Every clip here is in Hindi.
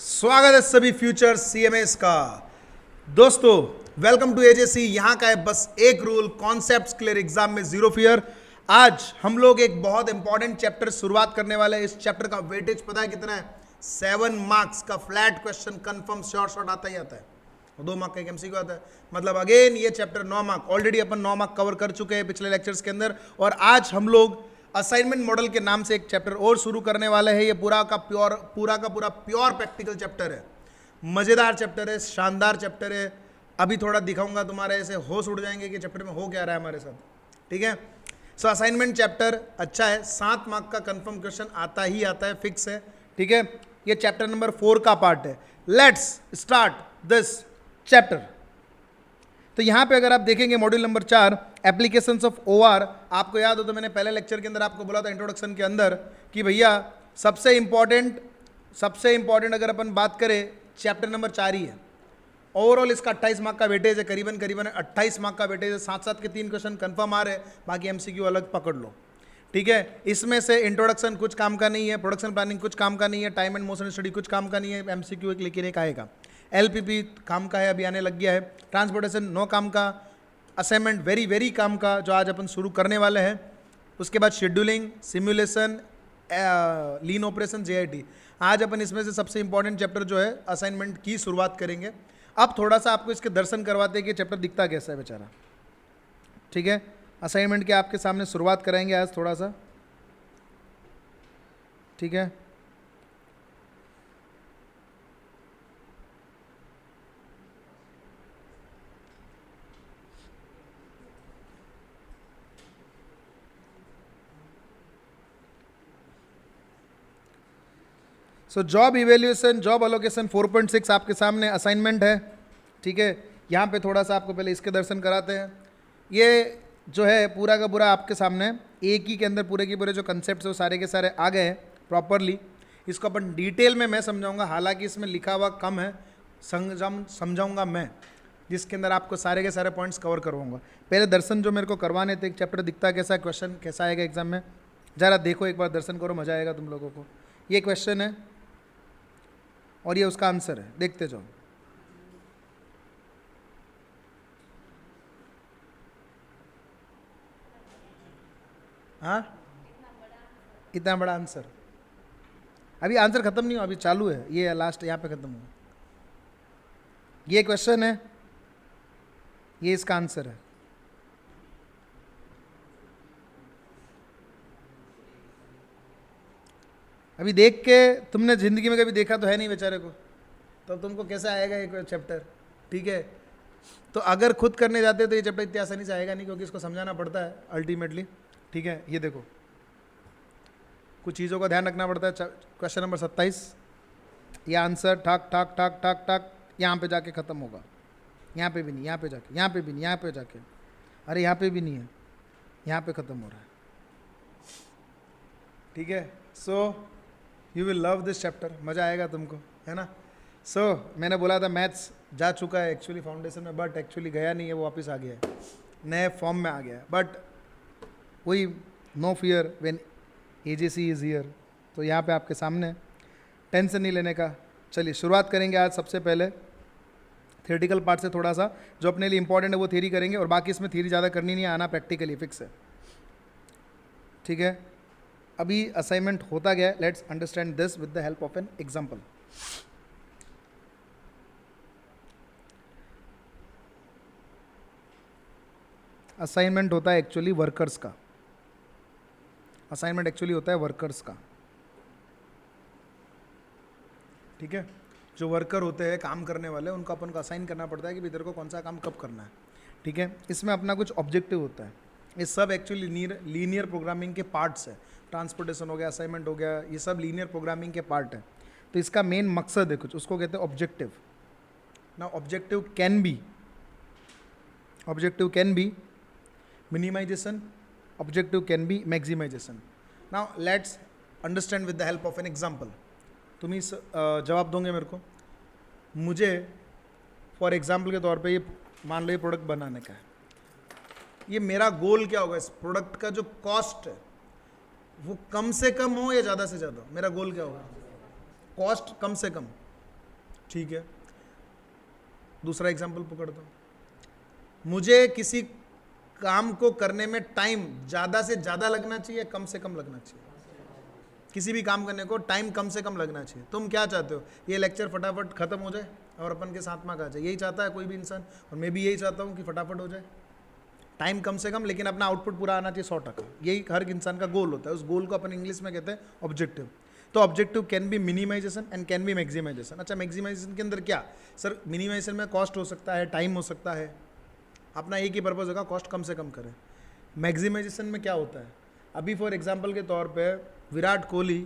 स्वागत है सभी फ्यूचर सीएमएस का। दोस्तों वेलकम टू एजेसी। यहां का है बस एक रूल, कॉन्सेप्ट्स क्लियर, एग्जाम में जीरो फियर। आज हम लोग एक बहुत इंपॉर्टेंट चैप्टर शुरुआत करने वाले हैं। इस चैप्टर का वेटेज पता है कितना है? 7 मार्क्स का फ्लैट क्वेश्चन कंफर्म शॉर्ट आता ही आता है। 2 मार्क का एक एमसीक्यू आता है। मतलब अगेन ये चैप्टर 9 मार्क, ऑलरेडी अपन 9 मार्क कवर कर चुके हैं पिछले लेक्चर्स के अंदर। और आज हम लोग असाइनमेंट मॉडल के नाम से एक चैप्टर और शुरू करने वाले हैं। ये पूरा का पूरा प्योर प्रैक्टिकल चैप्टर है। मजेदार चैप्टर है, शानदार चैप्टर है। अभी थोड़ा दिखाऊंगा, तुम्हारे ऐसे होश उड़ जाएंगे कि चैप्टर में हो क्या रहा है हमारे साथ। ठीक है, सो असाइनमेंट चैप्टर अच्छा है। 7 मार्क का कंफर्म क्वेश्चन आता ही आता है, फिक्स है। ठीक है, ये चैप्टर नंबर 4 का पार्ट है। Let's start this chapter. तो यहां पे अगर आप देखेंगे module number 4 applications of OR, आपको याद हो तो मैंने पहले लेक्चर के अंदर आपको बोला था इंट्रोडक्शन के अंदर कि भैया सबसे इंपॉर्टेंट अगर अपन बात करें चैप्टर नंबर 4 ही है। ओवरऑल इसका 28 मार्क का वेटेज है, करीबन 28 मार्क का वेटेज है। साथ के 3 क्वेश्चन कंफर्म आ रहे हैं, बाकी एमसीक्यू अलग पकड़ लो। ठीक है, इसमें से इंट्रोडक्शन कुछ काम का नहीं है, प्रोडक्शन प्लानिंग कुछ काम का नहीं है, टाइम एंड मोशन स्टडी कुछ काम का नहीं है, एमसीक्यू एक लेकिन एक आएगा। एलपीपी काम का है, अभी आने लग गया है। ट्रांसपोर्टेशन नो काम का। असाइनमेंट वेरी काम का, जो आज अपन शुरू करने वाले हैं। उसके बाद शेड्यूलिंग, सिमुलेशन, लीन ऑपरेशन, जेआईटी। आज अपन इसमें से सबसे इंपॉर्टेंट चैप्टर जो है असाइनमेंट की शुरुआत करेंगे। अब थोड़ा सा आपको इसके दर्शन करवाते हैं कि चैप्टर दिखता कैसा है बेचारा। ठीक है, असाइनमेंट के आपके सामने शुरुआत कराएंगे आज थोड़ा सा। ठीक है, so job evaluation, job allocation 4.6 आपके सामने असाइनमेंट है। ठीक है, यहाँ पे थोड़ा सा आपको पहले इसके दर्शन कराते हैं। ये जो है पूरा का पूरा आपके सामने एक ही के अंदर पूरे के पूरे जो कंसेप्ट है वो सारे के सारे आ गए हैं प्रॉपरली। इसको अपन डिटेल में मैं समझाऊंगा, हालांकि इसमें लिखा हुआ कम है, समझाऊंगा मैं, जिसके अंदर आपको सारे के सारे पॉइंट्स कवर करवाऊंगा। पहले दर्शन जो मेरे को करवाने थे, एक चैप्टर दिखता कैसा, क्वेश्चन कैसा आएगा एग्जाम में, ज़रा देखो एक बार, दर्शन करो, मज़ा आएगा तुम लोगों को। ये क्वेश्चन है और ये उसका आंसर है, देखते जाओ। हाँ, इतना बड़ा आंसर, अभी आंसर खत्म नहीं हुआ, अभी चालू है, ये लास्ट यहाँ पे खत्म हुआ। ये क्वेश्चन है, ये इसका आंसर है। अभी देख के तुमने जिंदगी में कभी देखा तो है नहीं बेचारे को, तो तुमको कैसे आएगा ये चैप्टर। ठीक है, तो अगर खुद करने जाते तो ये चैप्टर इतनी आसानी से आएगा नहीं, क्योंकि इसको समझाना पड़ता है अल्टीमेटली। ठीक है, ये देखो कुछ चीज़ों का ध्यान रखना पड़ता है। क्वेश्चन नंबर 27, ये आंसर ठक ठक ठक ठक ठक यहाँ पे जाके ख़त्म होगा, यहाँ पे भी नहीं, यहाँ पे जाके, यहाँ पे भी नहीं, यहाँ पे जाके, अरे यहाँ पे भी नहीं है, यहाँ पे ख़त्म हो रहा है। ठीक है, so you will love this chapter, मज़ा आएगा तुमको, है ना। सो मैंने बोला था मैथ्स जा चुका है एक्चुअली फाउंडेशन में, बट एक्चुअली गया नहीं है, वो वापस आ गया है, नए फॉर्म में आ गया है। बट वही no fear when AJC is here. तो यहाँ पे आपके सामने, टेंशन नहीं लेने का। चलिए शुरुआत करेंगे आज सबसे पहले थियोरेटिकल पार्ट से। थोड़ा सा जो अपने लिए इंपॉर्टेंट है वो थ्योरी करेंगे, और बाकी इसमें थ्योरी ज़्यादा करनी नहीं है, आना प्रैक्टिकली फिक्स है। ठीक है, अभी असाइनमेंट होता गया है, let's understand this with the help of an example. Assignment होता है एक्चुअली वर्कर्स का, असाइनमेंट एक्चुअली होता है वर्कर्स का। ठीक है, जो वर्कर होते हैं, काम करने वाले, उनको अपन को असाइन करना पड़ता है कि इधर को कौन सा काम कब करना है। ठीक है, इसमें अपना कुछ ऑब्जेक्टिव होता है। ये सब एक्चुअली लीनियर प्रोग्रामिंग के पार्ट्स है। ट्रांसपोर्टेशन हो गया, असाइनमेंट हो गया, ये सब लीनियर प्रोग्रामिंग के पार्ट है। तो इसका मेन मकसद है कुछ, उसको कहते हैं ऑब्जेक्टिव। ना objective can B minimization, objective can be maximization. Now let's understand with the help of an example. तुम इस जवाब दोगे मेरे को। मुझे फॉर एग्जाम्पल के तौर पे ये मान लो ये प्रोडक्ट बनाने का है, ये मेरा गोल क्या होगा, इस प्रोडक्ट का जो कॉस्ट है वो कम से कम हो या ज़्यादा से ज़्यादा, मेरा गोल क्या होगा, कॉस्ट कम से कम। ठीक है, दूसरा एग्जाम्पल पकड़ता हूँ, मुझे किसी काम को करने में टाइम ज़्यादा से ज़्यादा लगना चाहिए, कम से कम लगना चाहिए? किसी भी काम करने को टाइम कम से कम लगना चाहिए। तुम क्या चाहते हो, ये लेक्चर फटाफट खत्म हो जाए और अपन के साथ में आ जाए, यही चाहता है कोई भी इंसान, और मैं भी यही चाहता हूँ कि फटाफट हो जाए, टाइम कम से कम, लेकिन अपना आउटपुट पूरा आना चाहिए 100%। यही हर इंसान का गोल होता है। उस गोल को अपन इंग्लिश में कहते हैं ऑब्जेक्टिव। तो objective can be minimization and can be maximization. अच्छा, मैक्सिमाइजेशन के अंदर क्या सर, मिनिमाइजेशन में कॉस्ट हो सकता है, टाइम हो सकता है, अपना एक ही पर्पज़ होगा कॉस्ट कम से कम करें। मैक्सिमाइजेशन में क्या होता है, अभी फॉर एग्जांपल के तौर पे विराट कोहली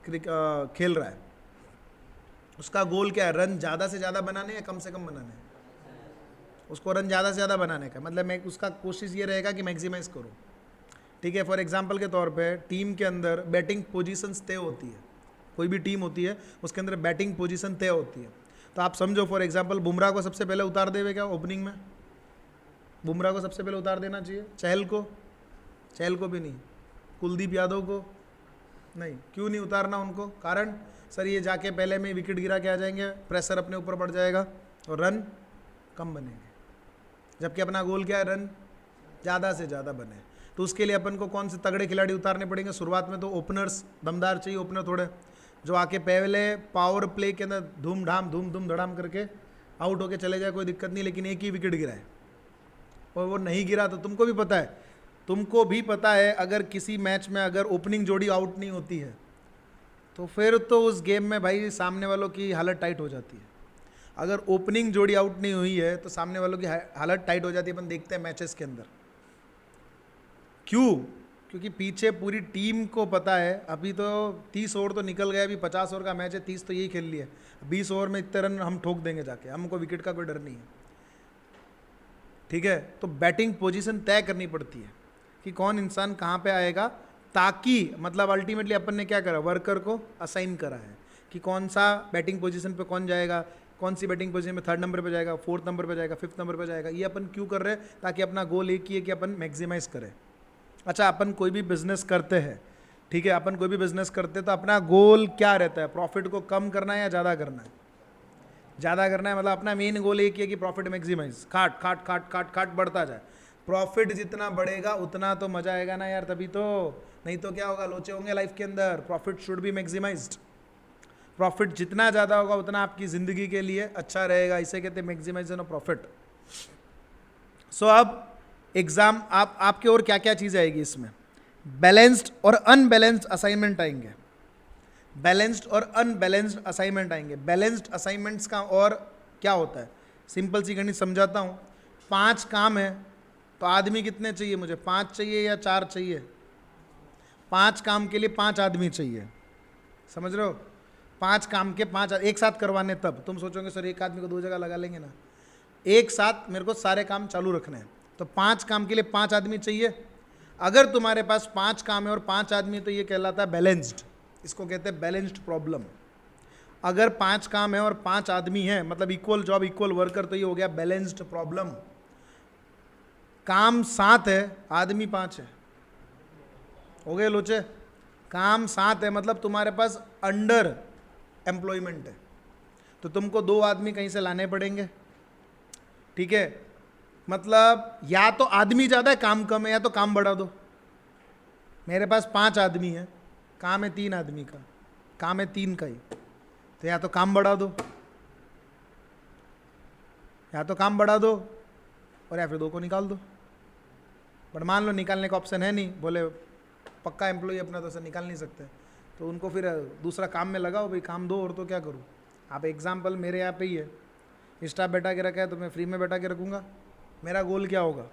खेल रहा है, उसका गोल क्या है, रन ज़्यादा से ज़्यादा बनाने या कम से कम बनाने? उसको रन ज़्यादा से ज़्यादा बनाने का मतलब मैं उसका कोशिश ये रहेगा कि मैक्सिमाइज़ करूँ। ठीक है, फॉर एग्जांपल के तौर पे टीम के अंदर बैटिंग पोजीशंस तय होती है, कोई भी टीम होती है उसके अंदर बैटिंग पोजीशन तय होती है। तो आप समझो फॉर एग्जांपल बुमराह को सबसे पहले उतार देवे क्या ओपनिंग में? बुमराह को सबसे पहले उतार देना चाहिए? चहल को भी नहीं, कुलदीप यादव को नहीं। क्यों नहीं उतारना उनको? कारण सर ये जाके पहले में विकेट गिरा के आ जाएंगे, प्रेशर अपने ऊपर बढ़ जाएगा और रन कम बनेंगे, जबकि अपना गोल क्या है, रन ज़्यादा से ज़्यादा बने। तो उसके लिए अपन को कौन से तगड़े खिलाड़ी उतारने पड़ेंगे? शुरुआत में तो ओपनर्स दमदार चाहिए, ओपनर थोड़े जो आके पहले पावर प्ले के अंदर धूम धड़ाम करके आउट होके चले जाए, कोई दिक्कत नहीं, लेकिन एक ही विकेट गिराए और वो नहीं गिरा तो तुमको भी पता है अगर किसी मैच में अगर ओपनिंग जोड़ी आउट नहीं होती है तो फिर तो उस गेम में भाई सामने वालों की हालत टाइट हो जाती है। अगर ओपनिंग जोड़ी आउट नहीं हुई है तो सामने वालों की हालत टाइट हो जाती है। अपन देखते हैं मैचेस के अंदर, क्यों? क्योंकि पीछे पूरी टीम को पता है अभी तो 30 ओवर तो निकल गया, अभी 50 ओवर का मैच है, 30 तो यही खेल लिया, 20 ओवर में इतने रन हम ठोक देंगे जाके, हमको विकेट का कोई डर नहीं है। ठीक है, तो बैटिंग पोजीशन तय करनी पड़ती है कि कौन इंसान कहाँ पे आएगा, ताकि मतलब अल्टीमेटली अपन ने क्या करा, वर्कर को असाइन करा है कि कौन सा बैटिंग पोजीशन पे कौन जाएगा, कौन सी बैटिंग पोजीशन में 3rd नंबर पे जाएगा, 4th नंबर पे जाएगा, 5th नंबर पे जाएगा। ये अपन क्यों कर रहे हैं? ताकि अपना गोल एक ही है कि अपन मैक्सिमाइज करें। अच्छा, अपन कोई भी बिजनेस करते हैं, ठीक है, अपन कोई भी बिजनेस करते हैं तो अपना गोल क्या रहता है? प्रॉफिट को कम करना है या ज़्यादा करना है? ज़्यादा करना है, मतलब अपना मेन गोल एक ही है कि प्रॉफिट मैक्सिमाइज, खाट बढ़ता जाए। प्रॉफिट जितना बढ़ेगा उतना तो मजा आएगा ना यार, तभी तो, नहीं तो क्या होगा, लोचे होंगे लाइफ के अंदर। Profit should be maximised. Profit जितना ज़्यादा होगा उतना आपकी ज़िंदगी के लिए अच्छा रहेगा, इसे कहते हैं मैक्सिमाइजेशन ऑफ प्रॉफिट। सो अब एग्जाम आपके और क्या क्या चीज़ आएगी इसमें? बैलेंस्ड और अनबैलेंस्ड असाइनमेंट आएंगे, बैलेंस्ड और अनबैलेंस्ड असाइनमेंट आएंगे। बैलेंस्ड असाइनमेंट्स का और क्या होता है, सिंपल सी गणित समझाता हूँ। 5 काम है तो आदमी कितने चाहिए मुझे? 5 चाहिए या 4 चाहिए? 5 काम के लिए 5 आदमी चाहिए, समझ रहे हो? 5 काम के 5 एक साथ करवाने, तब तुम सोचोगे सर एक आदमी को 2 जगह लगा लेंगे ना, एक साथ मेरे को सारे काम चालू रखने हैं, तो 5 काम के लिए 5 आदमी चाहिए। अगर तुम्हारे पास 5 काम है और 5 आदमी, तो ये कहलाता है बैलेंस्ड, इसको कहते हैं बैलेंस्ड प्रॉब्लम। अगर 5 काम है और 5 आदमी है, मतलब इक्वल जॉब इक्वल वर्कर, तो ये हो गया बैलेंस्ड प्रॉब्लम। काम 7 है, आदमी 5 है, हो गए लोचे। काम 7 है मतलब तुम्हारे पास अंडर एम्प्लॉयमेंट है, तो तुमको 2 आदमी कहीं से लाने पड़ेंगे। ठीक है, मतलब या तो आदमी ज़्यादा है काम कम है, या तो काम बढ़ा दो। मेरे पास 5 आदमी है, काम है 3 आदमी का, काम है 3 का ही, तो या तो काम बढ़ा दो, या तो काम बढ़ा दो और या फिर 2 को निकाल दो। बट मान लो निकालने का ऑप्शन है नहीं, बोले पक्का एम्प्लॉय अपना तो सर निकाल नहीं सकते, तो उनको फिर दूसरा काम में लगाओ, भाई काम दो और तो क्या करूँ। आप एग्जाम्पल मेरे यहाँ पे ही है, स्टाफ बैठा के रखा है तो मैं फ्री में बैठा के रखूँगा। मेरा गोल क्या होगा,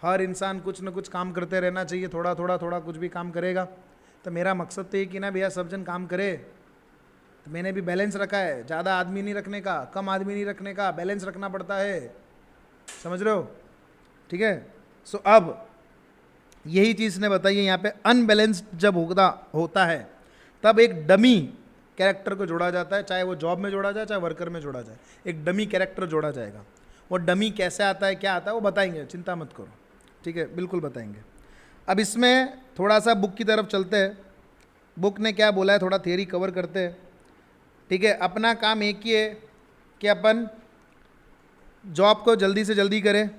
हर इंसान कुछ ना कुछ काम करते रहना चाहिए, थोड़ा थोड़ा कुछ भी काम करेगा। तो मेरा मकसद तो ये कि ना भैया सब जन काम करे, तो मैंने भी बैलेंस रखा है, ज़्यादा आदमी नहीं रखने का, कम आदमी नहीं रखने का, बैलेंस रखना पड़ता है, समझ रहे हो? ठीक है, सो अब यही चीज़ ने बताइए यहाँ पे, अनबैलेंस्ड जब होता है तब एक डमी कैरेक्टर को जोड़ा जाता है, चाहे वो जॉब में जोड़ा जाए चाहे वर्कर में जोड़ा जाए, एक डमी कैरेक्टर जोड़ा जाएगा। वो डमी कैसे आता है, क्या आता है, वो बताएंगे, चिंता मत करो, ठीक है, बिल्कुल बताएंगे। अब इसमें थोड़ा सा बुक की तरफ चलते हैं, बुक ने क्या बोला है, थोड़ा थियरी कवर करते हैं। ठीक है, अपना काम एक ही है कि अपन जॉब को जल्दी से जल्दी करें,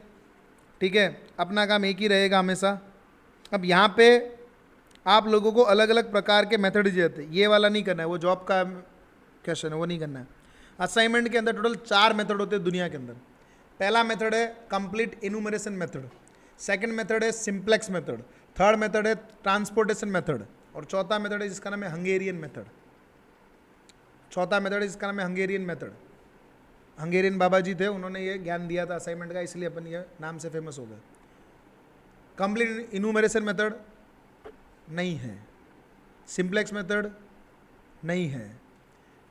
ठीक है, अपना काम एक ही रहेगा हमेशा। अब यहाँ पे आप लोगों को अलग अलग प्रकार के मेथड दिए जाते हैं, ये वाला नहीं करना है, वो जॉब का क्वेश्चन है, वो नहीं करना है। असाइनमेंट के अंदर टोटल 4 मेथड होते हैं दुनिया के अंदर। पहला मेथड है complete enumeration method, second method है सिंप्लेक्स मेथड, थर्ड मेथड है ट्रांसपोर्टेशन मेथड, और चौथा मेथड है जिसका नाम है हंगेरियन मेथड। चौथा मेथड है जिसका नाम है हंगेरियन मेथड। हंगेरियन बाबा जी थे, उन्होंने ये ज्ञान दिया था असाइनमेंट का, इसलिए अपन ये नाम से फेमस हो गए। कंप्लीट इनुमरेशन मेथड नहीं है, सिंप्लेक्स मेथड नहीं है,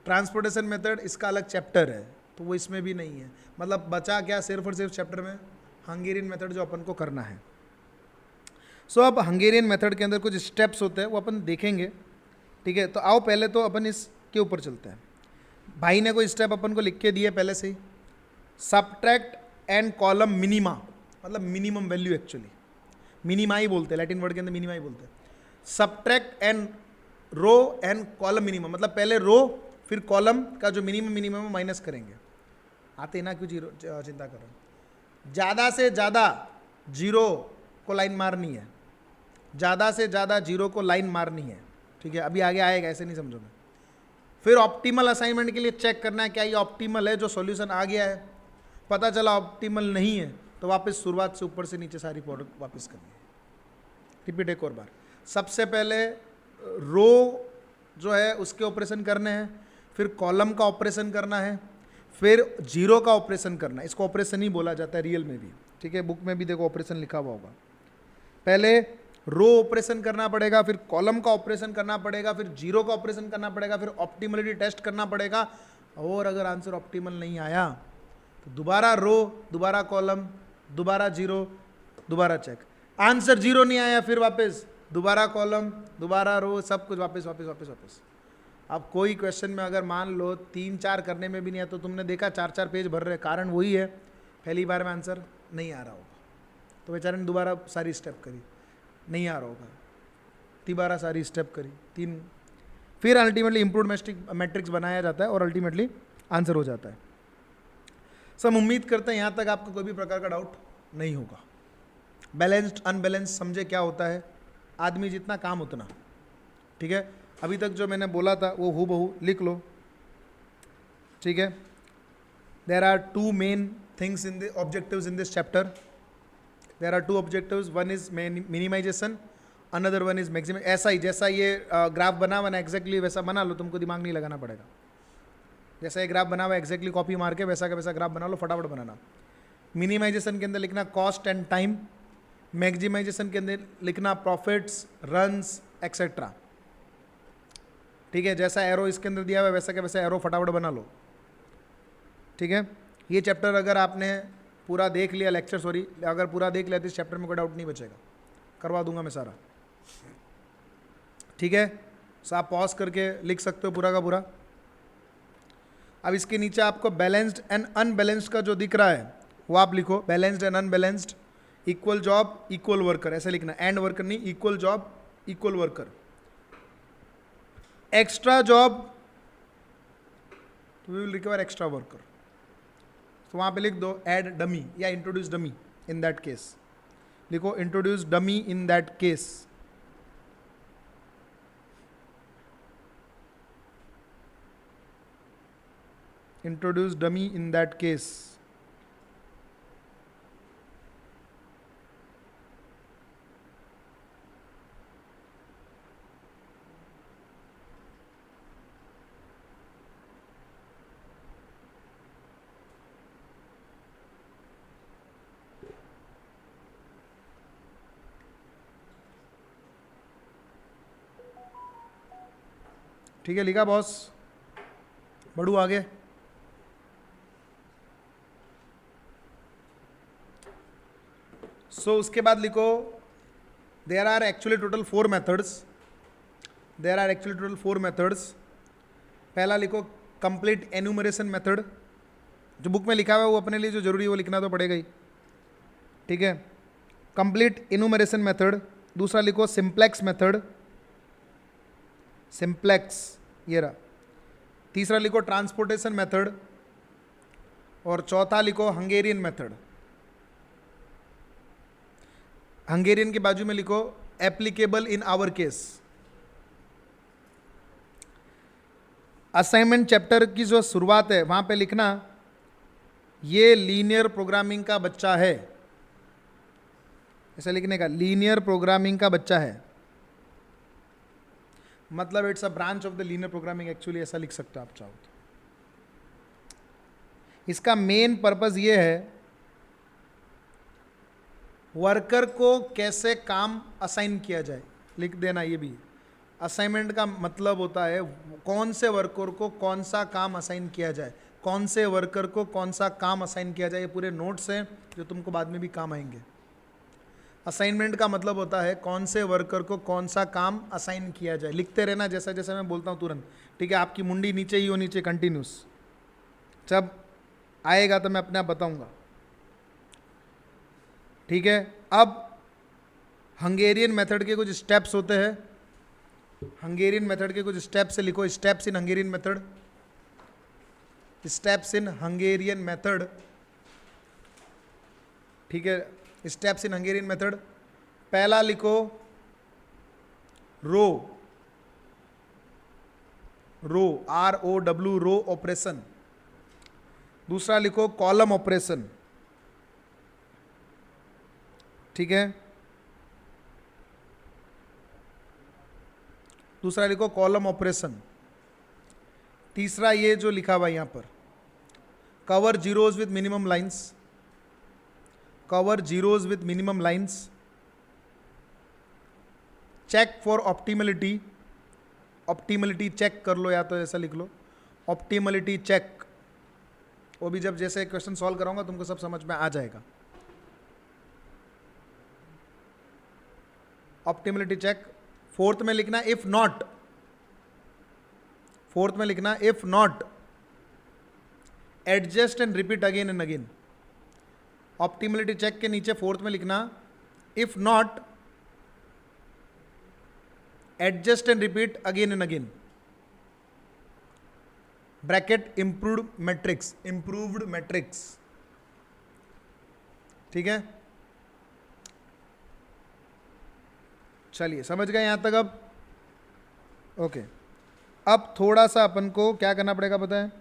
ट्रांसपोर्टेशन मेथड इसका अलग चैप्टर है तो वो इसमें भी नहीं है। मतलब बचा क्या सिर्फ और सिर्फ चैप्टर में हंगेरियन मेथड जो अपन को करना है। सो अब हंगेरियन मेथड के अंदर कुछ स्टेप्स होते हैं वो अपन देखेंगे, ठीक है। तो आओ पहले तो अपन इसके ऊपर चलते हैं। भाई ने कोई स्टेप अपन को लिख के दिए पहले से ही, सबट्रैक्ट एंड कॉलम मिनिमा, मतलब मिनिमम वैल्यू, एक्चुअली मिनिमा ही बोलते हैं, लैटिन वर्ड के अंदर मिनिमा ही बोलते हैं। Subtract and row and column minima, मतलब पहले रो फिर कॉलम का जो मिनिमम माइनस करेंगे। आते ना, क्यों जीरो चिंता कर रहे हैं। ज़्यादा से ज़्यादा जीरो को लाइन मारनी है, ज़्यादा से ज़्यादा जीरो को लाइन मारनी है, ठीक है। अभी आगे आएगा, ऐसे नहीं समझोगे। फिर ऑप्टिमल असाइनमेंट के लिए चेक करना है क्या ये ऑप्टिमल है, जो सॉल्यूशन आ गया है पता चला ऑप्टिमल नहीं है तो वापस शुरुआत से ऊपर से नीचे सारी प्रोडक्ट वापस करनी है। रिपीट एक और बार। सबसे पहले रो जो है उसके ऑपरेशन करने हैं, फिर कॉलम का ऑपरेशन करना है, फिर जीरो का ऑपरेशन करना है। इसको ऑपरेशन ही बोला जाता है रियल में भी, ठीक है। बुक में भी देखो ऑपरेशन लिखा हुआ होगा। पहले रो ऑपरेशन करना पड़ेगा, फिर कॉलम का ऑपरेशन करना पड़ेगा, फिर जीरो का ऑपरेशन करना पड़ेगा, फिर ऑप्टिमलिटी टेस्ट करना पड़ेगा, और अगर आंसर ऑप्टिमल नहीं आया तो दोबारा रो, दोबारा कॉलम, दोबारा जीरो, दोबारा चेक। आंसर जीरो नहीं आया फिर वापस दोबारा कॉलम, दोबारा रो, सब कुछ वापस वापस वापस वापस। अब कोई क्वेश्चन में अगर मान लो 3-4 करने में भी नहीं आया तो तुमने देखा 4-4 पेज भर रहे, कारण वही है पहली बार में आंसर नहीं आ रहा होगा तो बेचारे ने दोबारा सारी स्टेप करी, नहीं आ रहा होगा, दोबारा सारी स्टेप करी, 3, फिर अल्टीमेटली इम्प्रूव्ड मैट्रिक्स बनाया जाता है और अल्टीमेटली आंसर हो जाता है। सब उम्मीद करते हैं यहाँ तक आपको कोई भी प्रकार का डाउट नहीं होगा। बैलेंस्ड अनबैलेंस्ड समझे क्या होता है, आदमी जितना काम उतना, ठीक है। अभी तक जो मैंने बोला था वो हूबहू लिख लो, ठीक है। There are 2 main things in the objectives in this chapter. There are 2 objectives, one is minimization, another one is maximum. ऐसा ही जैसा ये ग्राफ बना हुआ ना एग्जैक्टली वैसा बना लो, तुमको दिमाग नहीं लगाना पड़ेगा। जैसा ये ग्राफ बना हुआ एग्जैक्टली कॉपी मार के वैसा का वैसा ग्राफ बना लो, फटाफट बनाना। मिनिमाइजेशन के अंदर लिखना कॉस्ट एंड टाइम, मैक्सिमाइजेशन के अंदर लिखना प्रॉफिट्स, रन्स एक्सेट्रा, ठीक है। जैसा एरो इसके अंदर दिया हुआ है वैसा का वैसा एरो फटाफट बना लो, ठीक है। ये चैप्टर अगर आपने पूरा देख लिया, लेक्चर सॉरी, अगर पूरा देख लिया तो इस चैप्टर में कोई डाउट नहीं बचेगा, करवा दूंगा मैं सारा, ठीक है। सो आप पॉज करके लिख सकते हो पूरा का पूरा। अब इसके नीचे आपको बैलेंस्ड एंड अनबैलेंस्ड का जो दिख रहा है वो आप लिखो, balanced and unbalanced, equal job equal worker, ऐसे लिखना, एंड वर्कर नहीं, equal job equal worker. Extra job we will require extra worker, तो वहां पे लिख दो ऐड डमी या introduce dummy, in that case लिखो introduce dummy in that case. Introduce dummy in that case. ठीक है, लिखा बॉस, बढ़ू आगे। सो उसके बाद लिखो there are actually total 4 methods, there are actually total 4 methods. पहला लिखो कंप्लीट एन्यूमरेशन मेथड, जो बुक में लिखा हुआ है वो अपने लिए जो जरूरी है वो लिखना तो पड़ेगा ही, ठीक है। Complete enumeration method. दूसरा लिखो सिंप्लेक्स मेथड, सिंप्लेक्स ये रहा। तीसरा लिखो ट्रांसपोर्टेशन मेथड, और चौथा लिखो हंगेरियन मेथड। हंगेरियन के बाजू में लिखो applicable in our case. Assignment chapter की जो शुरुआत है वहां पे लिखना ये लीनियर प्रोग्रामिंग का बच्चा है, ऐसा लिखने का, लीनियर प्रोग्रामिंग का बच्चा है, मतलब it's a branch of the linear programming, actually ऐसा लिख सकते हो आप चाहो तो। इसका मेन पर्पस ये है वर्कर को कैसे काम असाइन किया जाए, लिख देना ये भी। असाइनमेंट का मतलब होता है कौन से वर्कर को कौन सा काम असाइन किया जाए, कौन से वर्कर को कौन सा काम असाइन किया जाए, ये पूरे नोट्स हैं जो तुमको बाद में भी काम आएंगे। असाइनमेंट का मतलब होता है कौन से वर्कर को कौन सा काम असाइन किया जाए, लिखते रहना जैसा जैसा मैं बोलता हूँ तुरंत, ठीक है। आपकी मुंडी नीचे ही हो, नीचे कंटिन्यूस, जब आएगा तो मैं अपने आप बताऊंगा, ठीक है। अब हंगेरियन मेथड के कुछ स्टेप्स होते हैं, हंगेरियन मेथड के कुछ स्टेप्स से लिखो, steps in Hungarian method, steps in Hungarian method, ठीक है। स्टेप्स इन हंगेरियन मेथड, पहला लिखो रो, रो ROW रो ऑपरेशन। दूसरा लिखो कॉलम ऑपरेशन, ठीक है। दूसरा लिखो कॉलम ऑपरेशन। तीसरा ये जो लिखा हुआ यहां पर, cover zeros with minimum lines, cover zeros with minimum lines, check for optimality, optimality check कर लो, या तो ऐसा लिख लो ऑप्टिमलिटी चेक, वो भी जब जैसे क्वेश्चन सॉल्व कराऊंगा तुमको सब समझ में आ जाएगा। Optimality check. फोर्थ में लिखना इफ नॉट, फोर्थ में लिखना if not adjust and repeat again and again. Optimality check के नीचे फोर्थ में लिखना if not adjust and repeat again and again, bracket improved matrix, improved matrix, ठीक है। चलिए समझ गए यहां तक। अब ओके, अब थोड़ा सा अपन को क्या करना पड़ेगा पता है,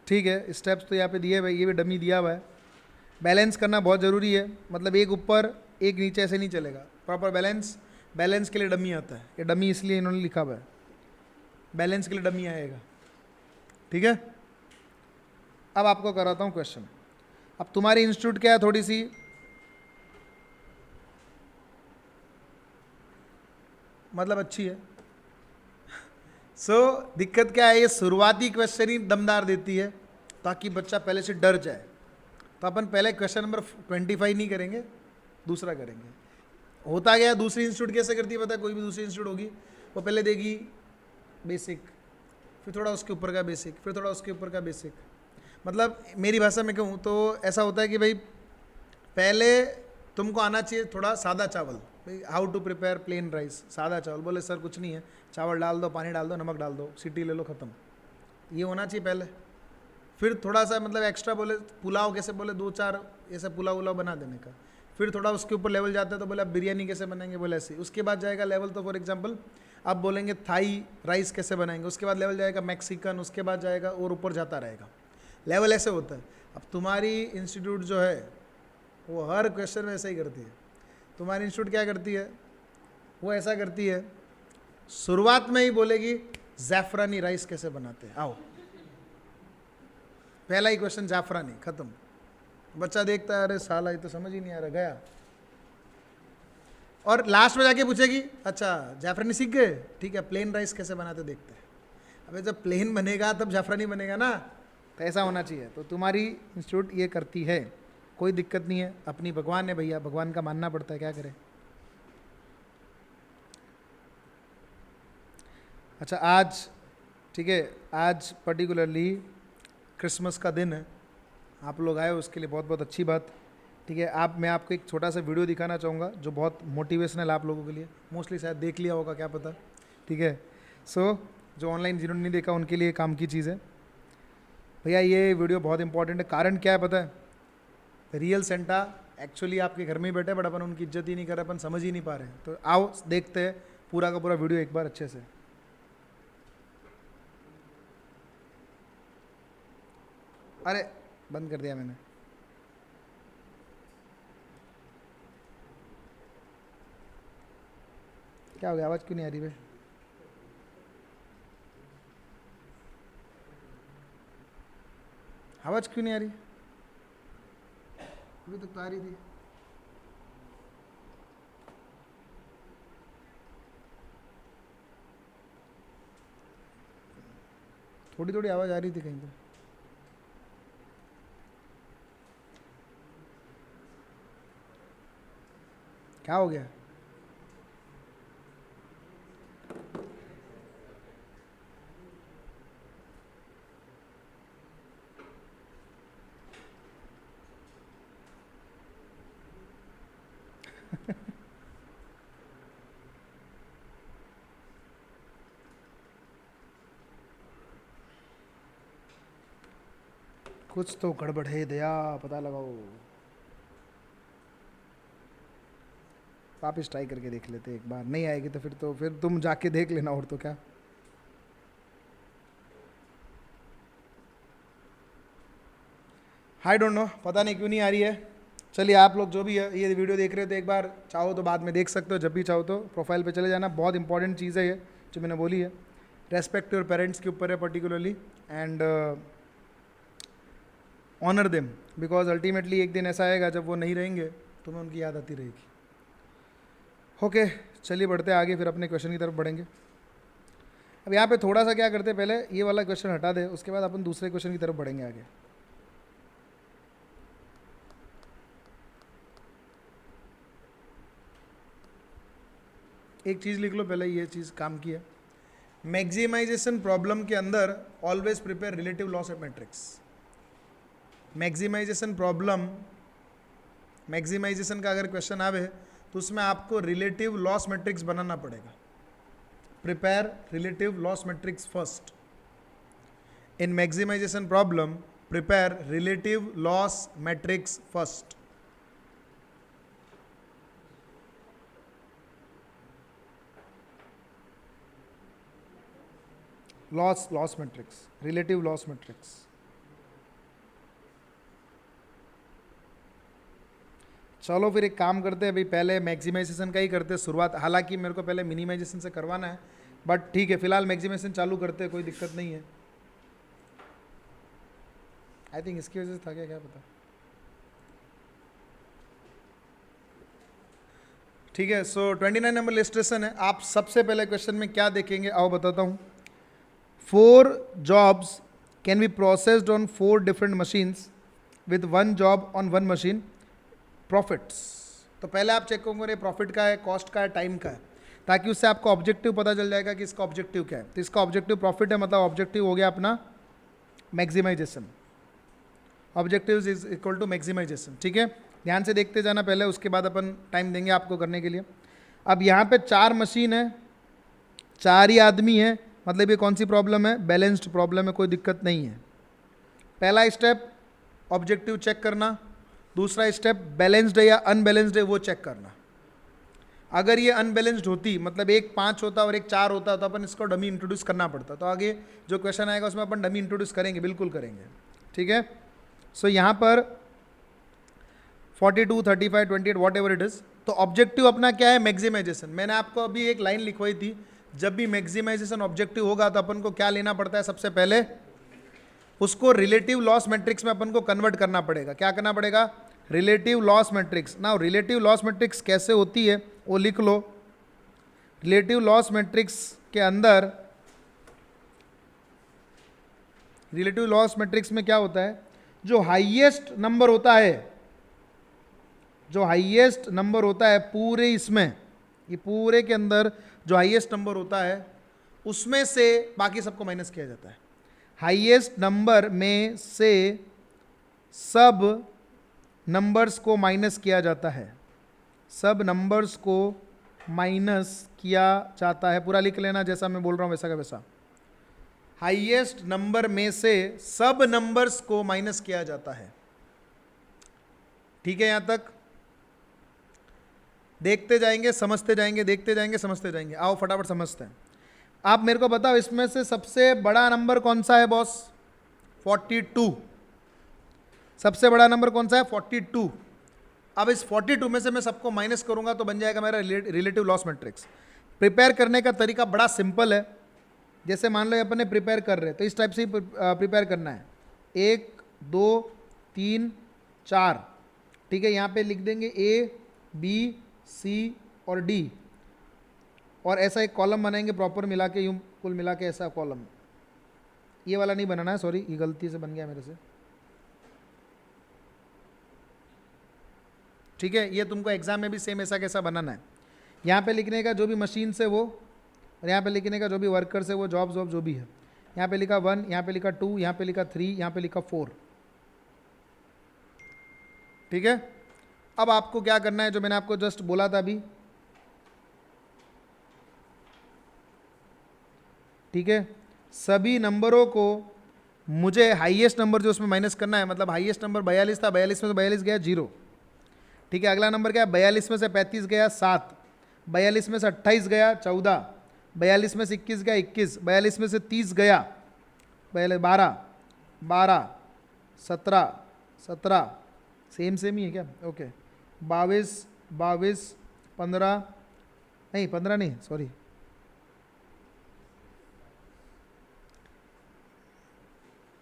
ठीक है। स्टेप्स तो यहाँ पे दिए हुए, ये भी डमी दिया हुआ है। बैलेंस करना बहुत ज़रूरी है, मतलब एक ऊपर एक नीचे ऐसे नहीं चलेगा, प्रॉपर बैलेंस, बैलेंस के लिए डमी आता है, ये डमी इसलिए इन्होंने लिखा हुआ है, बैलेंस के लिए डमी आएगा, ठीक है। अब आपको कराता हूँ क्वेश्चन। अब तुम्हारी इंस्टीट्यूट क्या है, थोड़ी सी मतलब अच्छी है। दिक्कत क्या है, ये शुरुआती क्वेश्चन ही दमदार देती है ताकि बच्चा पहले से डर जाए। तो अपन पहले क्वेश्चन नंबर 25 नहीं करेंगे, दूसरा करेंगे। होता गया दूसरी इंस्टीट्यूट कैसे करती है पता है, कोई भी दूसरी इंस्टीट्यूट होगी वो पहले देगी बेसिक, फिर थोड़ा उसके ऊपर का बेसिक, फिर थोड़ा उसके ऊपर का बेसिक। मतलब मेरी भाषा में कहूँ तो ऐसा होता है कि भाई पहले तुमको आना चाहिए थोड़ा सादा चावल, भाई how to prepare plain rice, सादा चावल। बोले सर कुछ नहीं है, चावल डाल दो, पानी डाल दो, नमक डाल दो, सीटी ले लो, ख़त्म। ये होना चाहिए पहले। फिर थोड़ा सा मतलब एक्स्ट्रा बोले पुलाव कैसे, बोले 2-4 ऐसा पुलाव उलाव बना देने का। फिर थोड़ा उसके ऊपर लेवल जाता है तो बोले अब बिरयानी कैसे बनाएंगे, बोले ऐसे। उसके बाद जाएगा लेवल तो फॉर एग्जांपल आप बोलेंगे थाई राइस कैसे बनाएंगे, उसके बाद लेवल जाएगा मैक्सिकन, उसके बाद जाएगा और ऊपर जाता रहेगा लेवल, ऐसे होता है। अब तुम्हारी इंस्टीट्यूट जो है वो हर क्वेश्चन में ऐसा ही करती है। तुम्हारी इंस्टीट्यूट क्या करती है, वो ऐसा करती है, शुरुआत में ही बोलेगी ज़ैफ़रानी राइस कैसे बनाते हैं, आओ पहला ही क्वेश्चन ज़ैफ़रानी, खत्म। बच्चा देखता है अरे साला ये तो समझ ही नहीं आ रहा, गया। और लास्ट में जाके पूछेगी अच्छा ज़ैफ़रानी सीख गए, ठीक है प्लेन राइस कैसे बनाते देखते हैं। अबे जब प्लेन बनेगा तब ज़ैफ़रानी बनेगा ना, तो ऐसा होना चाहिए। तो तुम्हारी इंस्टीट्यूट ये करती है, कोई दिक्कत नहीं है, अपनी भगवान है भैया, भगवान का मानना पड़ता है, क्या करें। अच्छा आज ठीक है, आज पर्टिकुलरली क्रिसमस का दिन है, आप लोग आए उसके लिए बहुत बहुत अच्छी बात, ठीक है। मैं आपको एक छोटा सा वीडियो दिखाना चाहूँगा जो बहुत मोटिवेशनल आप लोगों के लिए, मोस्टली शायद देख लिया होगा क्या पता, ठीक है। जो ऑनलाइन जिन्होंने नहीं देखा उनके लिए काम की चीज़ है। भैया ये वीडियो बहुत इंपॉर्टेंट है। कारण क्या है पता है? रियल सेंटा एक्चुअली आपके घर में ही बैठे, बट अपन उनकी इज्जत ही नहीं कर रहे, अपन समझ ही नहीं पा रहे हैं। तो आओ देखते हैं पूरा का पूरा वीडियो एक बार अच्छे से। अरे बंद कर दिया मैंने। क्या हो गया, आवाज़ क्यों नहीं आ रही भाई? आवाज़ क्यों नहीं आ रही? अभी तक तो आ रही थी। थोड़ी थोड़ी आवाज़ आ रही थी कहीं पे। क्या हो गया? कुछ तो गड़बड़ है दया, पता लगाओ। वापिस ट्राई करके देख लेते एक बार, नहीं आएगी तो फिर तुम जाके देख लेना, और तो क्या। आई डोंट नो, पता नहीं क्यों नहीं आ रही है। चलिए आप लोग जो भी है ये वीडियो देख रहे हो तो एक बार चाहो तो बाद में देख सकते हो, जब भी चाहो तो प्रोफाइल पे चले जाना। बहुत इंपॉर्टेंट चीज़ है ये जो मैंने बोली है। रेस्पेक्ट योर पेरेंट्स के ऊपर है particularly, and honour them, because ultimately एक दिन ऐसा आएगा जब वो नहीं रहेंगे, तुम्हें उनकी याद आती रहेगी। ओके चलिए बढ़ते हैं आगे, फिर अपने क्वेश्चन की तरफ बढ़ेंगे। अब यहाँ पे थोड़ा सा क्या करते हैं, पहले ये वाला क्वेश्चन हटा दे, उसके बाद अपन दूसरे क्वेश्चन की तरफ बढ़ेंगे आगे। एक चीज़ लिख लो पहले, ये चीज़ काम की है। मैक्सिमाइजेशन प्रॉब्लम के अंदर always prepare relative loss of matrix. Maximization problem, maximization का अगर क्वेश्चन आवे तो उसमें आपको रिलेटिव लॉस मैट्रिक्स बनाना पड़ेगा। Prepare relative loss matrix first in maximization problem. Prepare relative loss matrix first. Loss matrix, relative loss matrix. चलो फिर एक काम करते हैं, अभी पहले मैक्सिमाइजेशन का ही करते हैं शुरुआत। हालांकि मेरे को पहले मिनिमाइजेशन से करवाना है, बट ठीक है फिलहाल मैक्सिमाइजेशन चालू करते हैं, कोई दिक्कत नहीं है। आई थिंक इसकी वजह से था क्या पता। ठीक है, सो 29 नंबर इलस्ट्रेशन है। आप सबसे पहले क्वेश्चन में क्या देखेंगे आओ बताता हूँ। 4 jobs can be processed on 4 different machines with 1 job on 1 machine. Profits, तो पहले आप चेक करोगे प्रॉफिट का है, कॉस्ट का है, टाइम का है, ताकि उससे आपको ऑब्जेक्टिव पता चल जाएगा कि इसका ऑब्जेक्टिव क्या है। तो इसका ऑब्जेक्टिव प्रॉफिट है, मतलब ऑब्जेक्टिव हो गया अपना maximization. Objective is equal to maximization. ठीक है, ध्यान से देखते जाना पहले, उसके बाद अपन टाइम देंगे आपको करने के लिए। अब यहाँ पे 4 मशीन है, 4 ही आदमी है, मतलब ये कौन सी प्रॉब्लम है? बैलेंस्ड प्रॉब्लम है, कोई दिक्कत नहीं है। पहला स्टेप ऑब्जेक्टिव चेक करना, दूसरा स्टेप बैलेंस्ड है या अनबैलेंस्ड है वो चेक करना। अगर ये अनबैलेंस्ड होती, मतलब एक 5 होता और एक 4 होता, तो अपन इसको डमी इंट्रोड्यूस करना पड़ता। तो आगे जो क्वेश्चन आएगा उसमें अपन डमी इंट्रोड्यूस करेंगे, बिल्कुल करेंगे। ठीक है, सो यहाँ पर 42, 35, 28 वॉट एवर इट इज़। तो ऑब्जेक्टिव अपना क्या है? मैक्सिमाइजेशन। मैंने आपको अभी एक लाइन लिखवाई थी, जब भी मैक्सिमाइजेशन ऑब्जेक्टिव होगा तो अपन को क्या लेना पड़ता है? सबसे पहले उसको रिलेटिव लॉस मैट्रिक्स में अपन को कन्वर्ट करना पड़ेगा। क्या करना पड़ेगा? Relative loss matrix. ना रिलेटिव लॉस मैट्रिक्स कैसे होती है वो लिख लो। रिलेटिव लॉस मैट्रिक्स के अंदर, रिलेटिव लॉस मैट्रिक्स में क्या होता है? जो हाईएस्ट नंबर होता है, जो हाईएस्ट नंबर होता है पूरे इसमें, ये पूरे के अंदर जो हाईएस्ट नंबर होता है उसमें से बाकी सबको माइनस किया जाता है। हाईएस्ट नंबर में से सब नंबर्स को माइनस किया जाता है, सब नंबर्स को माइनस किया जाता है। पूरा लिख लेना, जैसा मैं बोल रहा हूँ वैसा का वैसा। हाईएस्ट नंबर में से सब नंबर्स को माइनस किया जाता है। ठीक है, यहां तक देखते जाएंगे, समझते जाएंगे, देखते जाएंगे, समझते जाएंगे। आओ फटाफट समझते हैं। आप मेरे को बताओ इसमें से सबसे बड़ा नंबर कौन सा है बॉस? 42। सबसे बड़ा नंबर कौन सा है? 42। अब इस 42 में से मैं सबको माइनस करूंगा तो बन जाएगा मेरा रिलेटिव लॉस मैट्रिक्स। प्रिपेयर करने का तरीका बड़ा सिंपल है। जैसे मान लो ये अपने प्रिपेयर कर रहे हैं तो इस टाइप से ही प्रिपेयर करना है। 1 2 3 4। ठीक है, यहाँ पे लिख देंगे A B C और D, और ऐसा एक कॉलम बनाएंगे प्रॉपर मिला के, यूं कुल मिला के ऐसा कॉलम। ये वाला नहीं बनाना है, सॉरी ये गलती से बन गया मेरे से। ठीक है, ये तुमको एग्जाम में भी सेम ऐसा कैसा बनाना है। यहाँ पे लिखने का जो भी मशीन से वो, और यहाँ पे लिखने का जो भी वर्कर से वो, जॉब जो भी है। यहाँ पे लिखा 1, यहाँ पे लिखा 2, यहाँ पे लिखा 3, यहाँ पे लिखा 4। ठीक है, अब आपको क्या करना है जो मैंने आपको जस्ट बोला था अभी। ठीक है, सभी नंबरों को मुझे हाईएस्ट नंबर जो उसमें माइनस करना है, मतलब हाईएस्ट नंबर 42 था, 42 में से 42 गया 0। ठीक है, अगला नंबर क्या है? 42 में से 35 गया 7, 42 में से 28 गया 14, 42 में से 21 गया 21, 42 में से 30 गया 12, 12, 17, 17, सेम ही है क्या? ओके, 22, 22, 15, नहीं 15 नहीं, सॉरी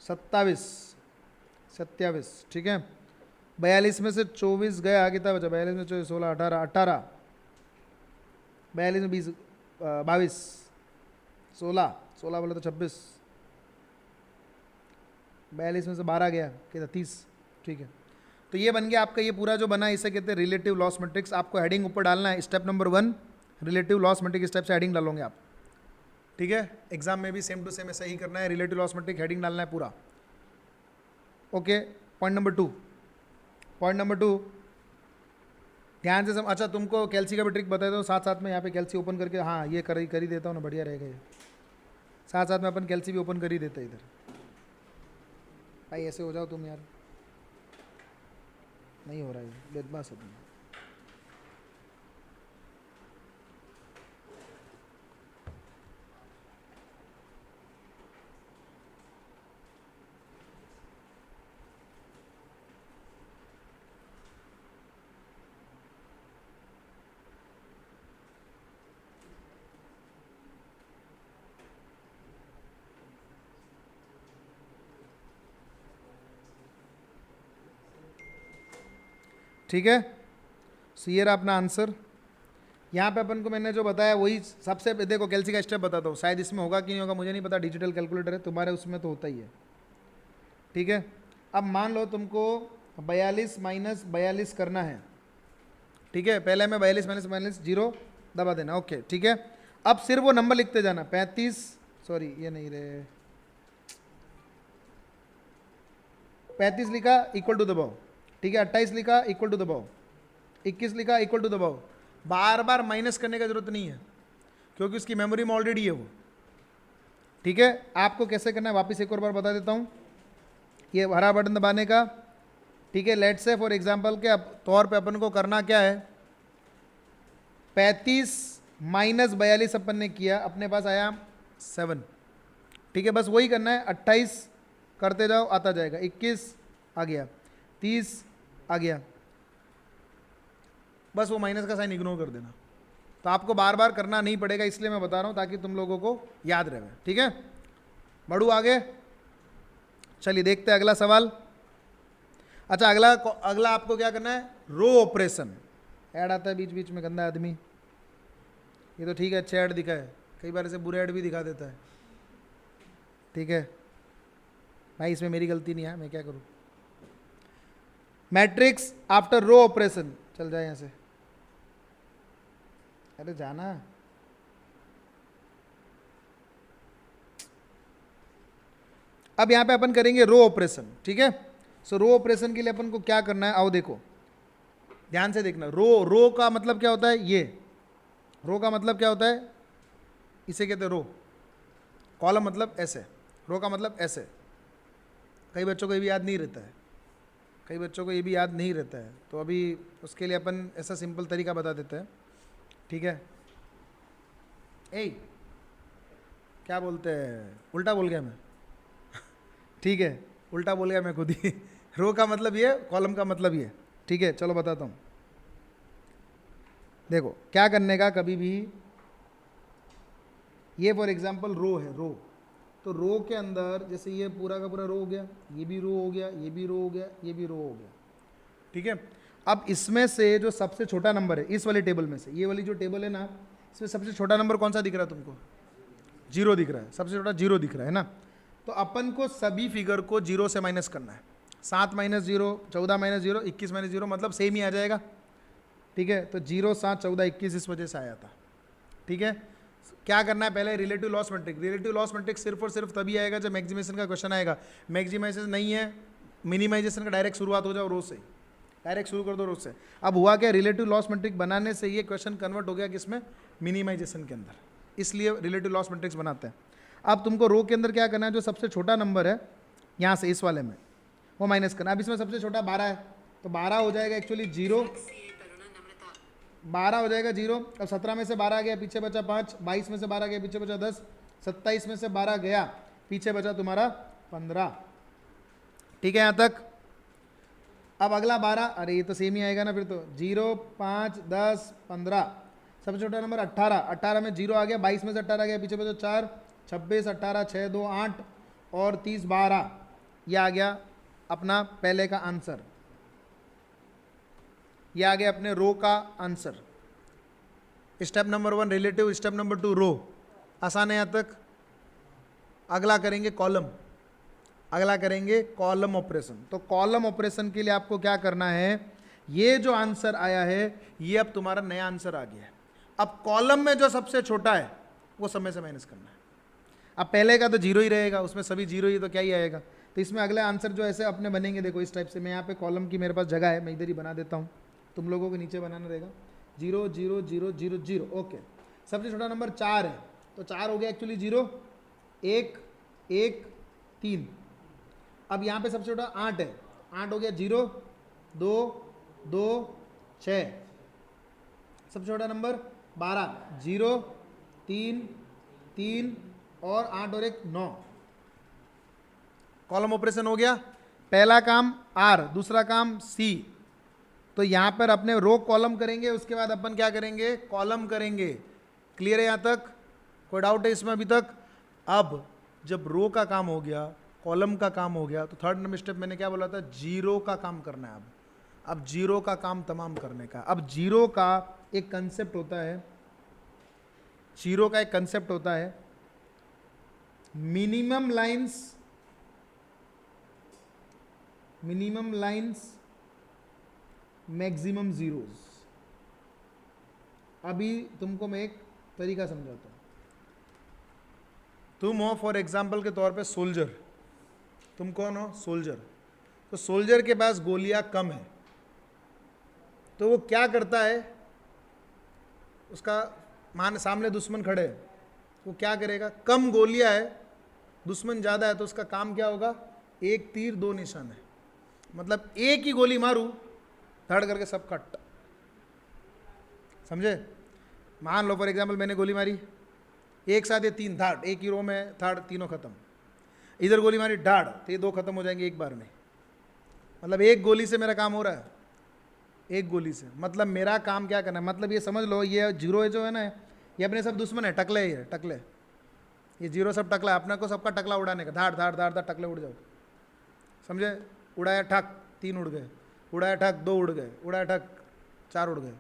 27, 27। ठीक है, 42 में से 24 गया, कितना बचा? 42 में 24, 16, 18, 18, 42 में 20, 22, 16, 16 बोले तो 26, 42 में से 12 गया, कितना? 30। ठीक है, तो ये बन गया आपका, ये पूरा जो बना है इसे कहते हैं रिलेटिव लॉस मैट्रिक्स। आपको हेडिंग ऊपर डालना है, step number 1 relative loss matrix, step से हेडिंग डालोगे आप। ठीक है, एग्जाम में भी सेम टू सेम ऐसा ही करना है, रिलेटिव लॉस मैट्रिक्स हेडिंग डालना है पूरा। Okay, point number 2, point number 2 ध्यान से सब। अच्छा, तुमको कैल्सी का भी ट्रिक बताया, तो साथ साथ में यहाँ पे कैल्सी ओपन करके, हाँ ये कर ही देता हूँ ना, बढ़िया रहेगा ये। साथ साथ में अपन कैल्सी भी ओपन कर ही देते इधर। भाई ऐसे हो जाओ तुम यार, नहीं हो रहा है, बदमाश हो तुम। ठीक है, सो ये रहा अपना आंसर। यहाँ पे अपन को मैंने जो बताया वही सबसे, देखो कैल्सी का स्टेप बताता हूँ, शायद इसमें होगा कि नहीं होगा मुझे नहीं पता, डिजिटल कैलकुलेटर है तुम्हारे, उसमें तो होता ही है। ठीक है, अब मान लो तुमको 42 माइनस 42 करना है। ठीक है, पहले में 42 माइनस 42 0 दबा देना। ओके, ठीक है, अब सिर्फ वो नंबर लिखते जाना। 35, सॉरी ये नहीं रहे, 35 लिखा इक्वल टू दबाओ। ठीक है, 28 लिखा इक्वल टू दबाओ, 21 लिखा इक्वल टू दबाओ। बार बार माइनस करने का जरूरत नहीं है क्योंकि उसकी मेमोरी में ऑलरेडी है वो। ठीक है, आपको कैसे करना है वापस एक और बार बता देता हूँ। ये हरा बटन दबाने का। ठीक है, लेट्स से फॉर एग्जांपल के तौर पे अपन को करना क्या है, 35 माइनस 42 अपन ने किया, अपने पास आया 7। ठीक है, बस वही करना है, 28 करते जाओ आता जाएगा, 21 आ गया, 30 आ गया, बस वो माइनस का साइन इग्नोर कर देना। तो आपको बार बार करना नहीं पड़ेगा, इसलिए मैं बता रहा हूँ ताकि तुम लोगों को याद रहे। ठीक है, बढ़ू आगे, चलिए देखते हैं अगला सवाल। अच्छा, अगला आपको क्या करना है, रो ऑपरेशन। ऐड आता है बीच बीच में, गंदा आदमी। ये तो ठीक है, अच्छा ऐड दिखा है, कई बार ऐसे बुरे ऐड भी दिखा देता है। ठीक है भाई, इसमें मेरी गलती नहीं है, मैं क्या करूँ। मैट्रिक्स आफ्टर रो ऑपरेशन, चल जाए यहाँ से, अरे जाना। अब यहाँ पे अपन करेंगे रो ऑपरेशन। ठीक है, सो रो ऑपरेशन के लिए अपन को क्या करना है, आओ देखो ध्यान से देखना। रो का मतलब क्या होता है, ये रो का मतलब क्या होता है, इसे कहते हैं रो। कॉलम मतलब ऐसे, रो का मतलब ऐसे। कई बच्चों को ये भी याद नहीं रहता है, कई बच्चों को ये भी याद नहीं रहता है, तो अभी उसके लिए अपन ऐसा सिंपल तरीका बता देते हैं, ठीक है। ए क्या बोलते हैं, उल्टा बोल गया मैं ठीक है, उल्टा बोल गया मैं खुद ही रो का मतलब ये, कॉलम का मतलब ये, ठीक है। चलो बताता हूँ। देखो क्या करने का, कभी भी ये फॉर एग्जांपल रो है, रो, तो रो के अंदर जैसे ये पूरा का पूरा रो हो गया, ये भी रो हो गया, ये भी रो हो गया, ये भी रो हो गया, ठीक है। अब इसमें से जो सबसे छोटा नंबर है इस वाली टेबल में से, ये वाली जो टेबल है ना, इसमें सबसे छोटा नंबर कौन सा दिख रहा है तुमको? जीरो दिख रहा है, सबसे छोटा जीरो दिख रहा है ना। तो अपन को सभी फिगर को जीरो से माइनस करना है। 7 minus zero 14 minus zero 21 minus zero, मतलब सेम ही आ जाएगा, ठीक है। तो 0 7 14 21 इस वजह से आया था, ठीक है। क्या करना है, पहले relative loss matrix. Relative loss matrix सिर्फ और सिर्फ तभी आएगा जब मैक्सिमाइजेशन का क्वेश्चन आएगा। मैक्सिमाइजेशन नहीं है, मिनिमाइजेशन का डायरेक्ट शुरुआत हो जाओ रो से, डायरेक्ट शुरू कर दो रो से। अब हुआ क्या, रिलेटिव लॉस मैट्रिक्स बनाने से ये क्वेश्चन कन्वर्ट हो गया किसमें, मिनिमाइजेशन के अंदर, इसलिए रिलेटिव लॉस मैट्रिक्स बनाते हैं। अब तुमको रो के अंदर क्या करना है, जो सबसे छोटा नंबर है यहाँ से इस वाले में वो माइनस करना। अब इसमें सबसे छोटा 12 है, तो 12 हो जाएगा एक्चुअली 0, 12 हो जाएगा 0। अब 17 में से 12 गया, पीछे बचा 5, 22 में से 12 गया, पीछे बचा 10, 27 में से 12 गया, पीछे बचा तुम्हारा 15, ठीक है यहाँ तक। अब अगला 12, अरे ये तो सेम ही आएगा ना फिर तो, 0 5 10 15, सबसे छोटा नंबर 18, 18 में 0 आ गया, 22 में से 18 गया, पीछे बचा 4, 26 18 6 2 8 और 30 12, ये आ गया अपना पहले का आंसर, ये आ गया अपने रो का answer. Step number 1 relative, step number 2 रो, आसान है यहाँ तक। अगला करेंगे कॉलम, अगला करेंगे कॉलम ऑपरेशन। तो कॉलम ऑपरेशन के लिए आपको क्या करना है, ये जो आंसर आया है ये अब तुम्हारा नया आंसर आ गया है। अब कॉलम में जो सबसे छोटा है वो सब में से माइनस करना है। अब पहले का तो 0 ही रहेगा, उसमें सभी 0 ही, तो क्या ही आएगा। तो इसमें अगले आंसर जो ऐसे अपने बनेंगे, देखो इस टाइप से। मैं यहाँ पे कॉलम की मेरे पास जगह है, मैं इधर ही बना देता हूँ, तुम लोगों को नीचे बनाना रहेगा। 0 0 0 0 0, ओके। सबसे छोटा नंबर 4 है, तो 4 हो गया एक्चुअली 0 1 1 3। अब यहाँ पे सबसे छोटा 8 है, 8 हो गया 0 2 2 6। सबसे छोटा नंबर 12, 0 3 3 और 8 और 1 9। कॉलम ऑपरेशन हो गया। पहला काम R, दूसरा काम C। तो यहां पर अपने रो कॉलम करेंगे, उसके बाद अपन क्या करेंगे, कॉलम करेंगे। क्लियर है यहां तक? कोई डाउट है इसमें अभी तक? अब जब रो का काम हो गया, कॉलम का काम हो गया, तो थर्ड नंबर स्टेप मैंने क्या बोला था, जीरो का काम करना है। अब जीरो का काम तमाम करने का। अब जीरो का एक कंसेप्ट होता है, जीरो का एक कंसेप्ट होता है मिनिमम लाइंस मैक्सिमम जीरोस। अभी तुमको मैं एक तरीका समझाता हूं। तुम हो फॉर एग्जाम्पल के तौर पे सोल्जर, तुम कौन हो, सोल्जर। तो सोल्जर के पास गोलियां कम है, तो वो क्या करता है, उसका मान सामने दुश्मन खड़े हैं, वो क्या करेगा, कम गोलियां है, दुश्मन ज़्यादा है, तो उसका काम क्या होगा, एक तीर दो निशान है। मतलब एक ही गोली मारूं, धड़ करके सब कट। समझे? मान लो फॉर एग्जाम्पल मैंने गोली मारी, एक साथ ये 3 धाड़, एक ही रो में धाड़, तीनों खत्म। इधर गोली मारी धाड़, तो ये 2 खत्म हो जाएंगे एक बार में। मतलब एक गोली से मेरा काम हो रहा है, एक गोली से। मतलब मेरा काम क्या करना है, मतलब ये समझ लो, ये जीरो जो है ना, ये अपने सब दुश्मन है, टकले ही है, टकले। ये जीरो सब टकला है, अपना को सबका टकला उड़ाने का, धाड़ धाड़ धाड़ धाड़ टकले उड़ जाओ। समझे? उड़ाया ठक 3 उड़ गए, उड़ाया ठक 2 उड़ गए, उड़ाया ठक 4 उड़ गए।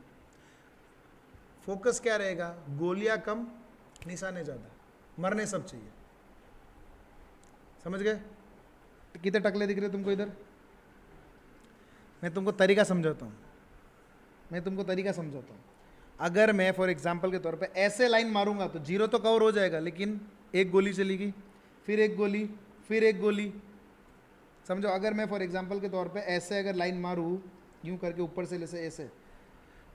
फोकस क्या रहेगा, गोलियां कम निशाने ज़्यादा, मरने सब चाहिए। समझ गए? कितने टकले दिख रहे तुमको इधर? मैं तुमको तरीका समझाता हूँ, अगर मैं फॉर एग्जाम्पल के तौर पे ऐसे लाइन मारूंगा तो जीरो तो कवर हो जाएगा, लेकिन एक गोली चली गई, फिर एक गोली, फिर एक गोली। समझो, अगर मैं फॉर एग्जाम्पल के तौर पे ऐसे अगर लाइन मारूँ यूं करके ऊपर से ऐसे,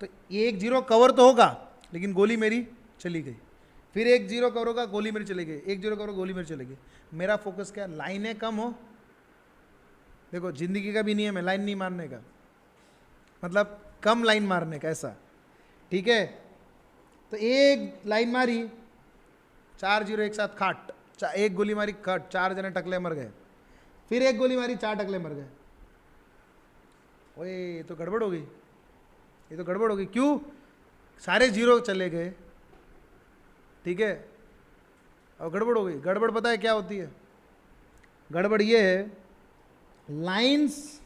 तो एक जीरो कवर तो होगा, लेकिन गोली मेरी चली गई। फिर एक जीरो करोगा गोली मेरी चली गई, एक जीरो करो गोली मेरी चली गई। मेरा फोकस क्या, लाइनें कम हो। देखो जिंदगी का भी नियम है लाइन नहीं मारने का, मतलब कम लाइन मारने का, ऐसा। ठीक है, तो एक लाइन मारी, 4 जीरो एक साथ खाट, एक गोली मारी खट, 4 जने टकले मर गए। फिर एक गोली मारी, 4 टकले मर गए। ओए ये तो गड़बड़ हो गई, ये तो गड़बड़ हो गई। क्यों? सारे जीरो चले गए। ठीक है, और गड़बड़ हो गई। गड़बड़ पता है क्या होती है? गड़बड़ ये है, lines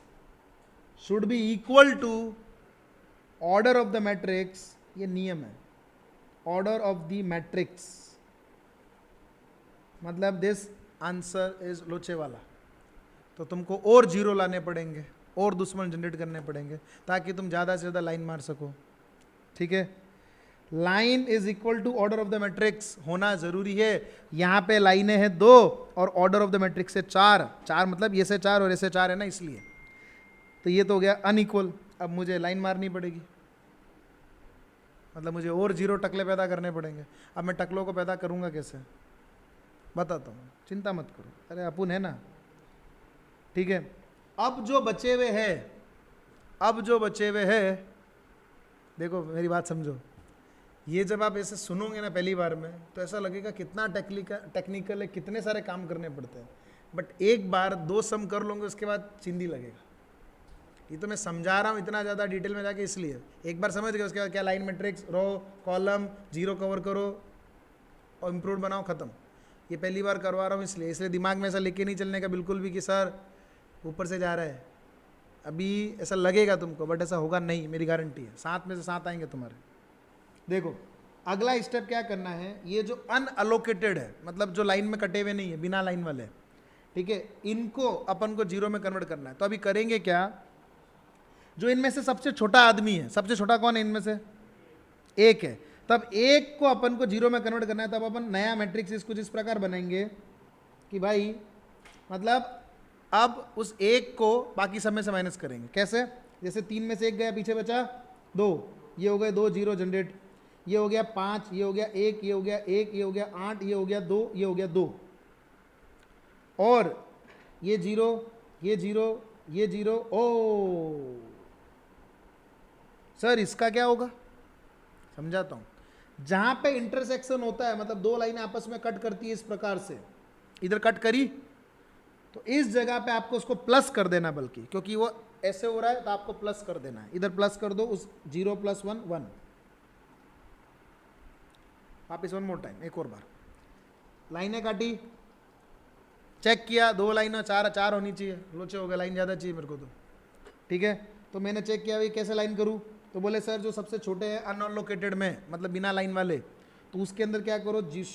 should be equal to order of the matrix. ये नियम है, ऑर्डर ऑफ द मैट्रिक्स, मतलब दिस आंसर इज लोचे वाला। तो तुमको और जीरो लाने पड़ेंगे और दुश्मन जनरेट करने पड़ेंगे ताकि तुम ज़्यादा से ज़्यादा लाइन मार सको। ठीक है, line is equal to order of the matrix होना जरूरी है। यहाँ पे लाइनें हैं 2 और ऑर्डर ऑफ द मैट्रिक्स है 4। 4 मतलब ये से 4 और ऐसे 4 है ना, इसलिए। तो ये तो हो गया अनइक्वल। अब मुझे लाइन मारनी पड़ेगी, मतलब मुझे और जीरो टकले पैदा करने पड़ेंगे। अब मैं टकलों को पैदा करूँगा कैसे, बताता हूँ, चिंता मत करो। अरे अपुन है ना। ठीक है, अब जो बचे हुए हैं, अब जो बचे हुए हैं, देखो मेरी बात समझो। ये जब आप ऐसे सुनोगे ना पहली बार में तो ऐसा लगेगा कितना टेक्निकल है, कितने सारे काम करने पड़ते हैं। बट एक बार 2 सम कर लोगे उसके बाद चिंदी लगेगा। ये तो मैं समझा रहा हूँ इतना ज़्यादा डिटेल में जाके, इसलिए एक बार समझ गए उसके बाद क्या line matrix, row column, zero cover करो और इम्प्रूव बनाओ, ख़त्म। ये पहली बार करवा रहा हूँ इसलिए दिमाग में ऐसा लेके नहीं चलने का बिल्कुल भी कि सर ऊपर से जा रहा है। अभी ऐसा लगेगा तुमको, बट ऐसा होगा नहीं, मेरी गारंटी है। 7 में से 7 आएंगे तुम्हारे। देखो अगला स्टेप क्या करना है, ये जो अनअलोकेटेड है, मतलब जो लाइन में कटे हुए नहीं है, बिना लाइन वाले, ठीक है, इनको अपन को जीरो में कन्वर्ट करना है। तो अभी करेंगे क्या, जो इनमें से सबसे छोटा आदमी है, सबसे छोटा कौन है इनमें से? 1 है। तब 1 को अपन को जीरो में कन्वर्ट करना है। तब अपन नया मैट्रिक्स इसको जिस प्रकार बनाएंगे कि भाई, मतलब अब उस 1 को बाकी सब में से माइनस करेंगे। कैसे? जैसे 3 में से 1 गया, पीछे बचा 2, ये हो गए 2 जीरो जनरेट, ये हो गया 5, ये हो गया 1, ये हो गया 1, ये हो गया 8, ये हो गया 2, ये हो गया 2, और ये जीरो, ये जीरो, ये जीरो। ओ सर इसका क्या होगा, समझाता हूं। जहां पे इंटरसेक्शन होता है, मतलब 2 लाइनें आपस में कट करती है इस प्रकार से, इधर कट करी तो इस जगह पे आपको उसको प्लस कर देना, बल्कि क्योंकि वो ऐसे हो रहा है तो आपको प्लस कर देना है। इधर प्लस कर दो, उस 0 + 1 1। वापिस 1 मोर टाइम, एक और बार। लाइनें काटी, चेक किया, 2 लाइनें 4 होनी चाहिए, लोचे हो गए, लाइन ज़्यादा चाहिए मेरे को तो। ठीक है, तो मैंने चेक किया भाई कैसे लाइन करूँ, तो बोले सर जो सबसे छोटे हैं अनअलोकेटेड में, मतलब बिना लाइन वाले, तो उसके अंदर क्या करो, जिस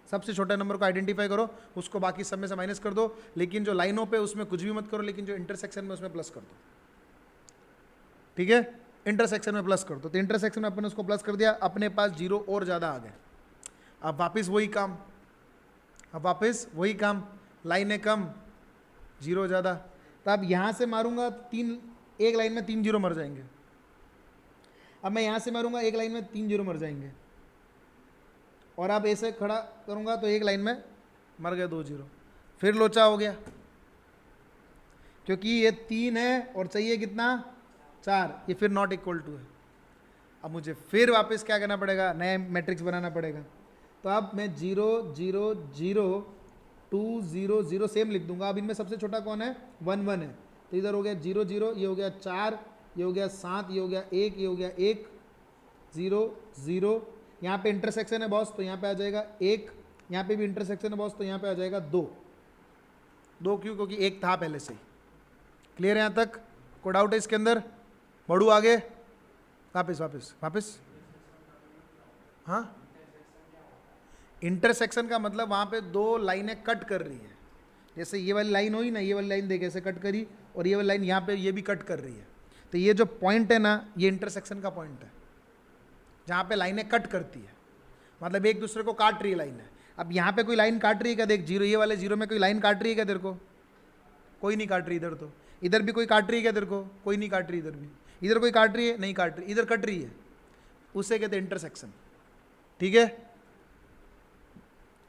सबसे छोटे नंबर को आइडेंटिफाई करो, उसको बाकी सब में से माइनस कर दो। लेकिन जो लाइनों पे उसमें कुछ भी मत करो, लेकिन जो इंटरसेक्शन में उसमें प्लस कर दो। ठीक है, इंटरसेक्शन में प्लस कर दो। तो इंटरसेक्शन में अपन उसको प्लस कर दिया, अपने पास जीरो और ज़्यादा आ गए। अब वापस वही काम, अब वापस वही काम, लाइनें कम, जीरो ज़्यादा। तो अब यहाँ से मारूंगा 3, एक लाइन में 3 जीरो मर जाएंगे। अब मैं यहाँ से मारूंगा, एक लाइन में 3 जीरो मर जाएंगे। और अब ऐसे खड़ा करूंगा तो एक लाइन में मर गए 2 जीरो। फिर लोचा हो गया, क्योंकि ये 3 है और चाहिए कितना, 4। ये फिर नॉट इक्वल टू है। अब मुझे फिर वापस क्या करना पड़ेगा, नया मैट्रिक्स बनाना पड़ेगा। तो अब मैं 0 0 0 2 0 0 सेम लिख दूंगा। अब इनमें सबसे छोटा कौन है, 1 1 है। तो इधर हो गया 0 0, ये हो गया 4, ये हो गया 7, ये हो गया 1, ये हो गया 1 0 0। यहाँ पे इंटरसेक्शन है बॉस, तो यहाँ पे आ जाएगा 1। यहाँ पे भी इंटरसेक्शन है बॉस, तो यहाँ पे आ जाएगा 2। 2 क्यों, क्योंकि 1 था पहले से ही। क्लियर है यहाँ तक? कोई डाउट है इसके अंदर? बढ़ू आगे, वापस वापस वापस। हाँ, इंटरसेक्शन का मतलब वहाँ पे 2 लाइनें कट कर रही है। जैसे ये वाली लाइन हुई ना, ये वाली लाइन देखे ऐसे कट करी, और ये वाली लाइन यहाँ पे ये भी कट कर रही है। तो ये जो पॉइंट है ना, ये इंटरसेक्शन का पॉइंट है, जहाँ पे लाइनें कट करती है, मतलब एक दूसरे को काट रही है लाइन है। अब यहाँ पे कोई लाइन काट रही है क्या, देख जीरो, ये वाले जीरो में कोई लाइन काट रही है क्या तेरे को? कोई नहीं काट रही। इधर तो, इधर भी कोई काट रही है क्या तेरे को? कोई नहीं काट रही। इधर भी, इधर कोई काट रही है? नहीं काट रही। इधर कट रही है, उसे कहते हैं इंटरसेक्शन। ठीक है,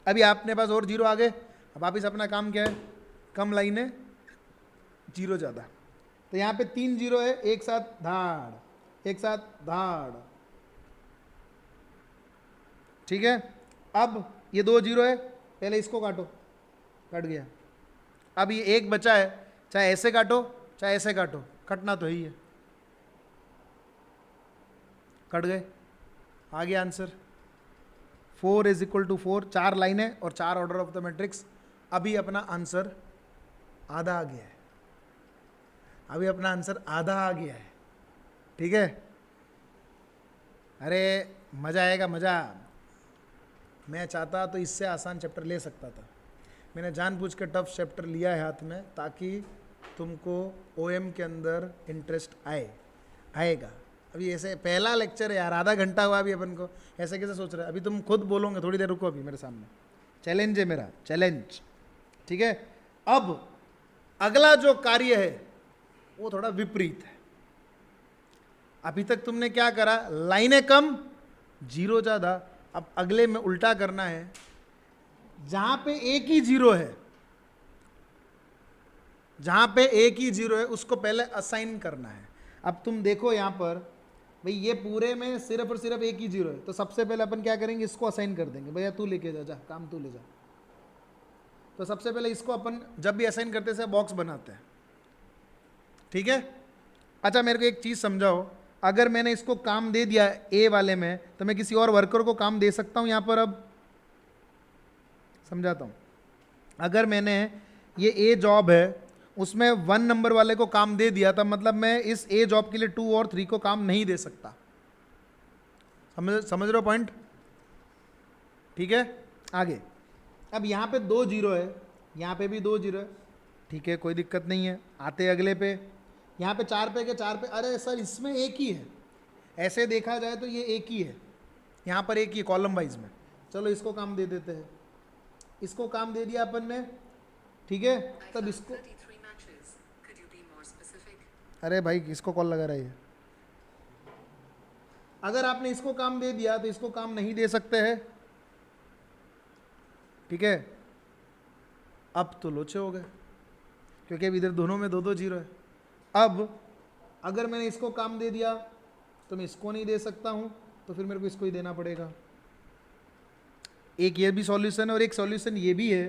अभी आपने पास और जीरो आ गए, अब वापिस अपना काम क्या है, कम लाइनें जीरो ज़्यादा। तो यहाँ पे 3 जीरो है, एक साथ धाड़, एक साथ धाड़, ठीक है। अब ये 2 जीरो है, पहले इसको काटो, कट गया। अब ये एक बचा है, चाहे ऐसे काटो चाहे ऐसे काटो, कटना तो ही है, कट गए, आ गया आंसर। 4 इज इक्वल टू 4, 4 लाइनें और 4 ऑर्डर ऑफ द मैट्रिक्स। अभी अपना आंसर आधा आ गया है, अभी अपना आंसर आधा आ गया है, ठीक है। अरे मज़ा आएगा, मज़ा। मैं चाहता तो इससे आसान चैप्टर ले सकता था, मैंने जानबूझ के टफ चैप्टर लिया है हाथ में, ताकि तुमको ओएम के अंदर इंटरेस्ट आएगा। अभी ऐसे पहला लेक्चर है यार, आधा घंटा हुआ अभी अपन को, ऐसे कैसे सोच रहे हैं? अभी तुम खुद बोलोगे, थोड़ी देर रुको, अभी मेरे सामने चैलेंज है मेरा, चैलेंज, ठीक है। अब अगला जो कार्य है वो थोड़ा विपरीत है। अभी तक तुमने क्या करा, लाइनें कम जीरो ज़्यादा। अब अगले में उल्टा करना है, जहां पे एक ही जीरो है, जहां पे एक ही जीरो है उसको पहले असाइन करना है। अब तुम देखो यहां पर भाई, ये पूरे में सिर्फ और सिर्फ एक ही जीरो है, तो सबसे पहले अपन क्या करेंगे, इसको असाइन कर देंगे। भैया तू लेके जा, काम तू ले जा। तो सबसे पहले इसको अपन जब भी असाइन करते हैं बॉक्स बनाते हैं, ठीक है। अच्छा मेरे को एक चीज़ समझाओ, अगर मैंने इसको काम दे दिया ए वाले में, तो मैं किसी और वर्कर को काम दे सकता हूं यहां पर? अब समझाता हूं। अगर मैंने ये ए जॉब है, उसमें 1 नंबर वाले को काम दे दिया था, मतलब मैं इस ए जॉब के लिए 2 और 3 को काम नहीं दे सकता। समझ रहे हो पॉइंट? ठीक है, आगे। अब यहाँ पे 2 जीरो है, यहाँ पे भी 2 जीरो है, ठीक है, कोई दिक्कत नहीं है। आते अगले पे, यहाँ पे 4 पे के 4 पे, अरे सर इसमें एक ही है, ऐसे देखा जाए तो ये एक ही है, यहाँ पर एक ही कॉलम वाइज में। चलो इसको काम दे देते हैं, इसको काम दे दिया अपन ने, ठीक है। तब इसको, अरे भाई किसको कॉल लगा रही है? अगर आपने इसको काम दे दिया तो इसको काम नहीं दे सकते हैं, ठीक है। अब तो लोचे हो गए, क्योंकि अब इधर दोनों में 2-2 जीरो है। अब अगर मैंने इसको काम दे दिया तो मैं इसको नहीं दे सकता हूं, तो फिर मेरे को इसको ही देना पड़ेगा। एक ये भी सॉल्यूशन है, और एक सॉल्यूशन ये भी है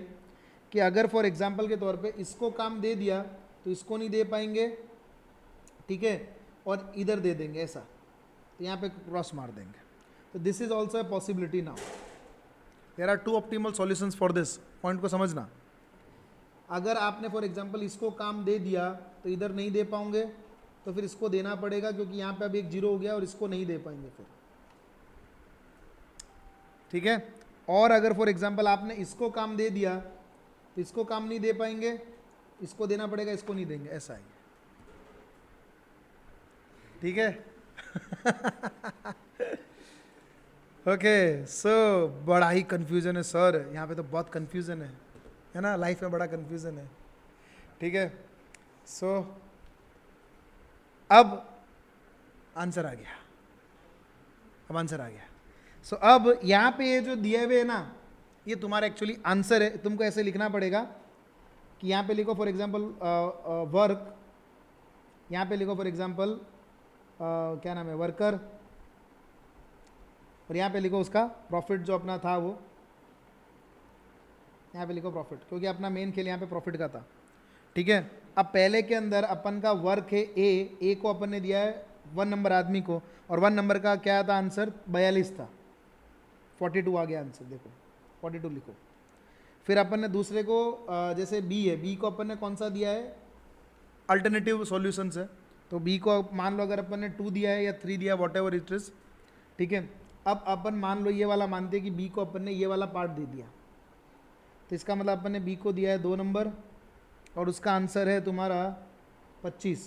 कि अगर फॉर एग्जांपल के तौर पे इसको काम दे दिया तो इसको नहीं दे पाएंगे, ठीक है, और इधर दे देंगे ऐसा, तो यहाँ पे क्रॉस मार देंगे। तो this is also a possibility now. There are 2 optimal solutions for this. Point को समझना। अगर आपने फॉर एग्जांपल इसको काम दे दिया तो इधर नहीं दे पाओगे, तो फिर इसको देना पड़ेगा, क्योंकि यहाँ पे अब एक जीरो हो गया और इसको नहीं दे पाएंगे फिर, ठीक है। और अगर फॉर एग्जांपल आपने इसको काम दे दिया तो इसको काम नहीं दे पाएंगे, इसको देना पड़ेगा, इसको नहीं देंगे, ऐसा है, ठीक है। ओके, सो बड़ा ही कंफ्यूजन है सर, यहाँ पे तो बहुत कंफ्यूजन है ना, लाइफ में बड़ा कंफ्यूजन है, ठीक है। सो अब आंसर आ गया, अब आंसर आ गया। सो अब यहाँ पे ये जो दिए हुए है ना, ये तुम्हारा एक्चुअली आंसर है। तुमको ऐसे लिखना पड़ेगा कि यहाँ पे लिखो फॉर एग्जांपल वर्क, यहाँ पे लिखो फॉर एग्जांपल क्या नाम है, वर्कर, और यहाँ पे लिखो उसका प्रॉफिट जो अपना था वो, यहाँ पे लिखो प्रॉफिट, क्योंकि अपना मेन खेल यहाँ पे प्रॉफिट का था, ठीक है। अब पहले के अंदर अपन का वर्क है ए को अपन ने दिया है 1 नंबर आदमी को, और 1 नंबर का क्या था आंसर, 42 था, 42 आ गया आंसर, देखो 42 लिखो। फिर अपन ने दूसरे को जैसे बी है, बी को अपन ने कौन सा दिया है, अल्टरनेटिव सॉल्यूशंस है, तो बी को मान लो अगर अपन ने 2 दिया है या 3 दिया, वॉट एवर इट इज, ठीक है। अब अपन मान लो ये वाला मानते हैं कि बी को अपन ने ये वाला पार्ट दे दिया, तो इसका मतलब अपन ने बी को दिया है 2 नंबर, और उसका आंसर है तुम्हारा 25,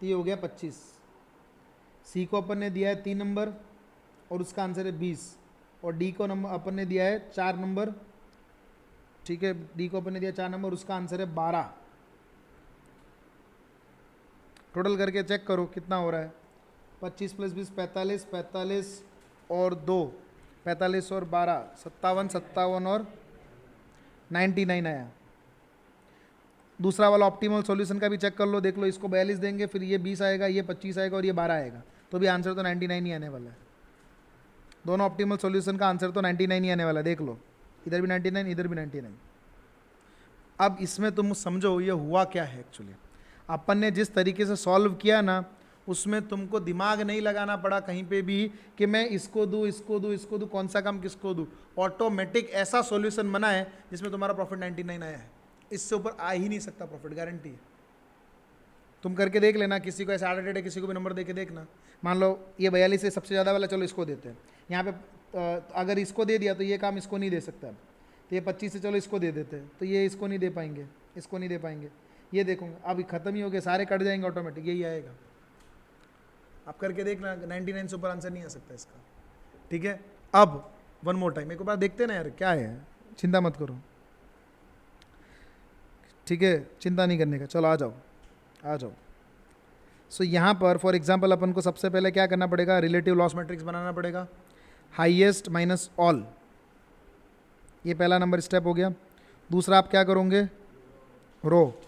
तो ये हो गया 25। सी को अपन ने दिया है 3 नंबर, और उसका आंसर है 20, और डी को नंबर अपन ने दिया है 4 नंबर, ठीक है, डी को अपन ने दिया 4 नंबर, उसका आंसर है 12। टोटल करके चेक करो कितना हो रहा है, 25 + 20 45, 45 और 2 45 और 12 57, 57 और 99 आया। दूसरा वाला ऑप्टिमल सॉल्यूशन का भी चेक कर लो, देख लो, इसको 42 देंगे, फिर ये 20 आएगा, ये 25 आएगा और ये 12 आएगा, तो भी आंसर तो 99 ही आने वाला है। दोनों ऑप्टिमल सॉल्यूशन का आंसर तो 99 ही आने वाला है, देख लो, इधर भी 99, इधर भी 99। अब इसमें तुम समझो ये हुआ क्या है एक्चुअली। अपन ने जिस तरीके से सॉल्व किया ना, उसमें तुमको दिमाग नहीं लगाना पड़ा कहीं पे भी कि मैं इसको दूँ, इसको दूँ, इसको दूँ, कौन सा काम किसको दूँ। ऑटोमेटिक ऐसा सॉल्यूशन बना है जिसमें तुम्हारा प्रॉफिट 99 आया है। इससे ऊपर आ ही नहीं सकता प्रॉफिट, गारंटी है। तुम करके देख लेना, किसी को ऐसा आर्डर है, किसी को भी नंबर दे के देखना। मान लो ये 42 से सबसे ज़्यादा वाला, चलो इसको देते हैं। यहाँ पे अगर इसको दे दिया तो ये काम इसको नहीं दे सकता। तो ये 25 से चलो इसको दे देते हैं, तो ये इसको नहीं दे पाएंगे, इसको नहीं दे पाएंगे। ये देखूंगा अब ख़त्म ही हो गया, सारे कट जाएंगे, ऑटोमेटिक यही आएगा। आप करके देखना, 99 से ऊपर आंसर नहीं आ सकता इसका। ठीक है, अब वन मोर टाइम एक बार देखते ना यार क्या है, चिंता मत करो। ठीक है, चिंता नहीं करने का, चलो आ जाओ आ जाओ। सो यहाँ पर फॉर एग्जांपल अपन को सबसे पहले क्या करना पड़ेगा, रिलेटिव लॉस मैट्रिक्स बनाना पड़ेगा, हाईएस्ट माइनस ऑल। ये पहला नंबर स्टेप हो गया। दूसरा आप क्या करोगे, रो,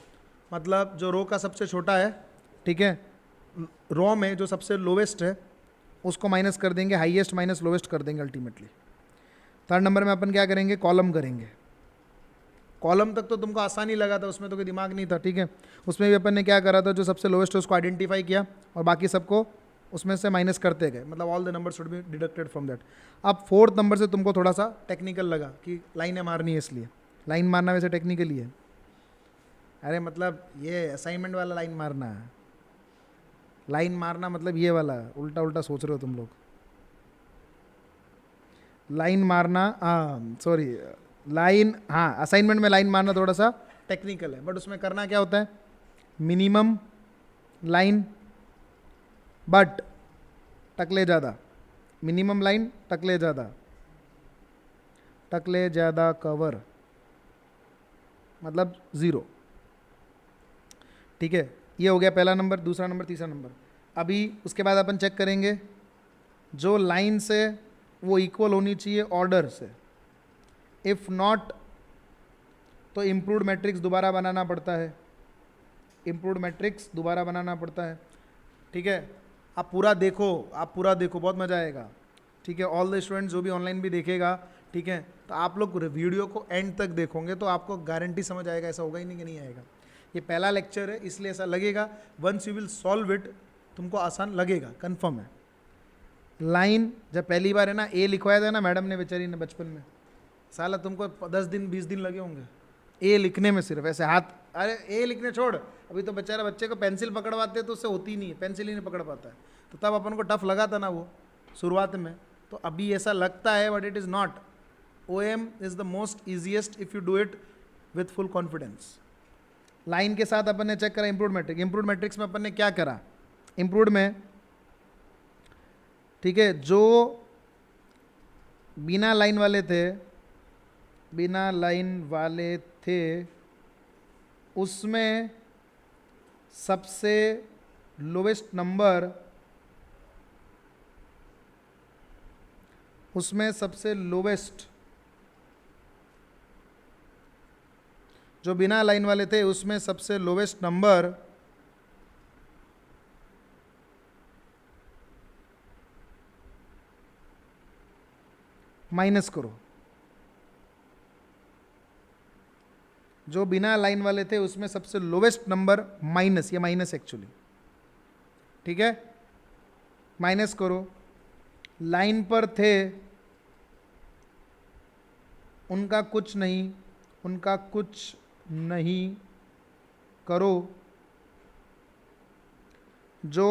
मतलब जो रो का सबसे छोटा है, ठीक है, रो में जो सबसे लोवेस्ट है उसको माइनस कर देंगे, हाईएस्ट माइनस लोवेस्ट कर देंगे अल्टीमेटली। थर्ड नंबर में अपन क्या करेंगे, कॉलम करेंगे। कॉलम तक तो तुमको आसानी लगा था, उसमें तो कोई दिमाग नहीं था, ठीक है। उसमें भी अपन ने क्या करा था, जो सबसे लोवेस्ट है उसको आइडेंटिफाई किया और बाकी सबको उसमें से माइनस करते गए, मतलब all the number should be deducted from that. अब फोर्थ नंबर से तुमको थोड़ा सा टेक्निकल लगा कि लाइनें मारनी है, इसलिए लाइन मारना वैसे टेक्निकली है। अरे मतलब ये असाइनमेंट वाला लाइन मारना है, लाइन मारना मतलब ये वाला, उल्टा उल्टा सोच रहे हो तुम लोग। लाइन मारना, सॉरी, लाइन, हाँ, असाइनमेंट में लाइन मारना थोड़ा सा टेक्निकल है, बट उसमें करना क्या होता है, मिनिमम लाइन बट टकले ज़्यादा, मिनिमम लाइन टकले ज़्यादा, टकले ज़्यादा कवर, मतलब ज़ीरो। ठीक है, ये हो गया पहला नंबर, दूसरा नंबर, तीसरा नंबर। अभी उसके बाद अपन चेक करेंगे जो लाइन से वो इक्वल होनी चाहिए ऑर्डर से, इफ़ नॉट तो इम्प्रूव्ड मैट्रिक्स दोबारा बनाना पड़ता है, इम्प्रूव्ड मैट्रिक्स दोबारा बनाना पड़ता है। ठीक है, आप पूरा देखो, आप पूरा देखो, बहुत मज़ा आएगा। ठीक है, ऑल द स्टूडेंट्स जो भी ऑनलाइन भी देखेगा, ठीक है, तो आप लोग वीडियो को एंड तक देखोगे तो आपको गारंटी समझ आएगा, ऐसा होगा ही नहीं कि नहीं आएगा। ये पहला लेक्चर है इसलिए ऐसा लगेगा, once you will solve it तुमको आसान लगेगा, कंफर्म है। लाइन जब पहली बार है ना, ए लिखवाया था ना मैडम ने बेचारी ने बचपन में, साला तुमको 10 दिन 20 दिन लगे होंगे ए लिखने में, सिर्फ ऐसे हाथ, अरे ए लिखने छोड़, अभी तो बेचारा बच्चे को पेंसिल पकड़वाते तो उससे होती नहीं है, पेंसिल ही नहीं पकड़ पाता है। तो तब अपन को टफ लगा था ना वो शुरुआत में, तो अभी ऐसा लगता है but it is not. OM is the most easiest if you do it with full confidence. Line के साथ अपन ने चेक करा इम्प्रूव्ड मैट्रिक्स। इम्प्रूव्ड मैट्रिक्स में अपन ने क्या करा, इम्प्रूव्ड में, ठीक है, जो बिना लाइन वाले थे, बिना लाइन वाले थे, उसमें सबसे लोवेस्ट नंबर, उसमें सबसे लोवेस्ट, जो बिना लाइन वाले थे उसमें सबसे लोवेस्ट नंबर माइनस करो, जो बिना लाइन वाले थे उसमें सबसे लोवेस्ट नंबर माइनस, ये माइनस एक्चुअली, ठीक है, माइनस करो। लाइन पर थे उनका कुछ नहीं, उनका कुछ नहीं करो, जो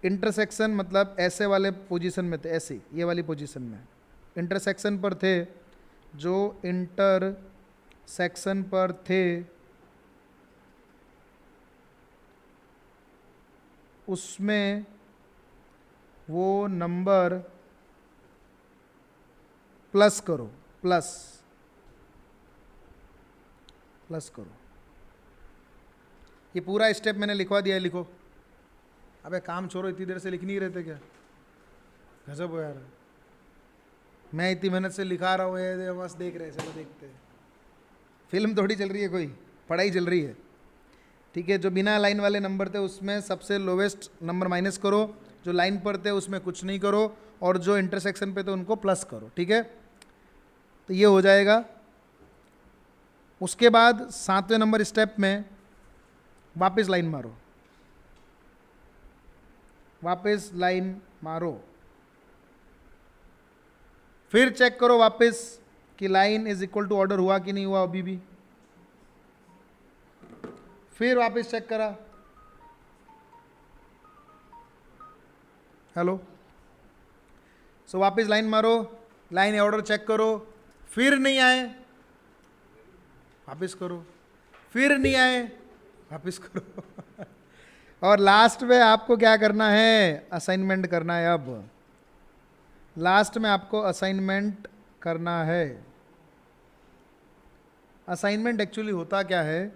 इंटरसेक्शन मतलब ऐसे वाले पोजीशन में थे, ऐसे ये वाली पोजीशन में इंटरसेक्शन पर थे, जो इंटरसेक्शन पर थे उसमें वो नंबर प्लस करो, प्लस प्लस करो। ये पूरा स्टेप मैंने लिखवा दिया है, लिखो। अबे काम छोड़ो, इतनी देर से लिख नहीं रहे थे क्या, गजब हो यार। मैं इतनी मेहनत से लिखा रहा हूँ, ये बस देख रहे हैं, चलो देखते हैं। फिल्म थोड़ी चल रही है, कोई पढ़ाई चल रही है। ठीक है, जो बिना लाइन वाले नंबर थे उसमें सबसे लोवेस्ट नंबर माइनस करो, जो लाइन पर थे उसमें कुछ नहीं करो, और जो इंटरसेक्शन पे थे उनको प्लस करो। ठीक है, तो ये हो जाएगा। उसके बाद 7वें नंबर स्टेप में वापस लाइन मारो, वापस लाइन मारो, फिर चेक करो वापस कि line is equal to order हुआ कि नहीं हुआ अभी भी। फिर वापस चेक करा, हेलो, सो वापस लाइन मारो, लाइन ऑर्डर चेक करो, फिर नहीं आए वापस करो, फिर नहीं आए वापस करो और लास्ट में आपको क्या करना है, असाइनमेंट करना है। अब लास्ट में आपको असाइनमेंट करना है। असाइनमेंट एक्चुअली होता क्या है,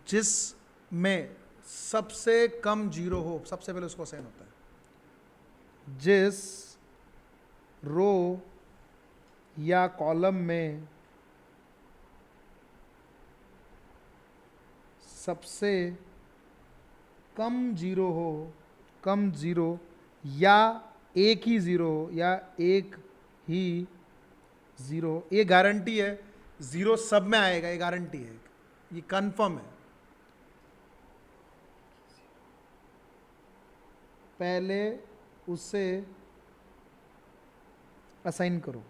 जिसमें सबसे कम जीरो हो सबसे पहले उसको असाइन होता है। जिस रो या कॉलम में सबसे कम जीरो हो, कम जीरो या एक ही जीरो हो, या एक ही जीरो, ये गारंटी है, जीरो सब में आएगा, ये गारंटी है, ये कंफर्म है। पहले उसे असाइन करो,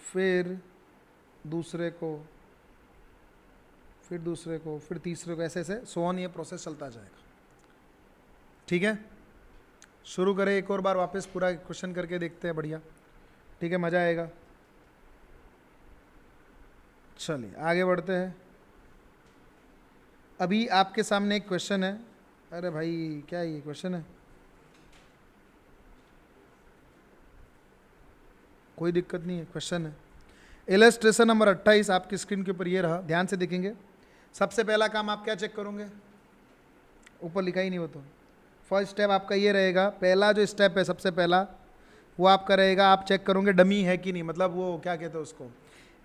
फिर दूसरे को, फिर दूसरे को, फिर तीसरे को, ऐसे ऐसे सो ऑन, ये प्रोसेस चलता जाएगा। ठीक है, शुरू करें एक और बार, वापस पूरा क्वेश्चन करके देखते हैं, बढ़िया। ठीक है, मज़ा आएगा। चलिए आगे बढ़ते हैं। अभी आपके सामने एक क्वेश्चन है। अरे भाई क्या ये क्वेश्चन है, कोई दिक्कत नहीं है, क्वेश्चन है। इलस्ट्रेशन नंबर 28 आपकी स्क्रीन के ऊपर ये रहा, ध्यान से देखेंगे। सबसे पहला काम आप क्या चेक करोगे, ऊपर लिखा ही नहीं हो तो। फर्स्ट स्टेप आपका ये रहेगा, पहला जो स्टेप है सबसे पहला वो आपका रहेगा, आप चेक करोगे डमी है कि नहीं, मतलब वो क्या कहते हैं उसको,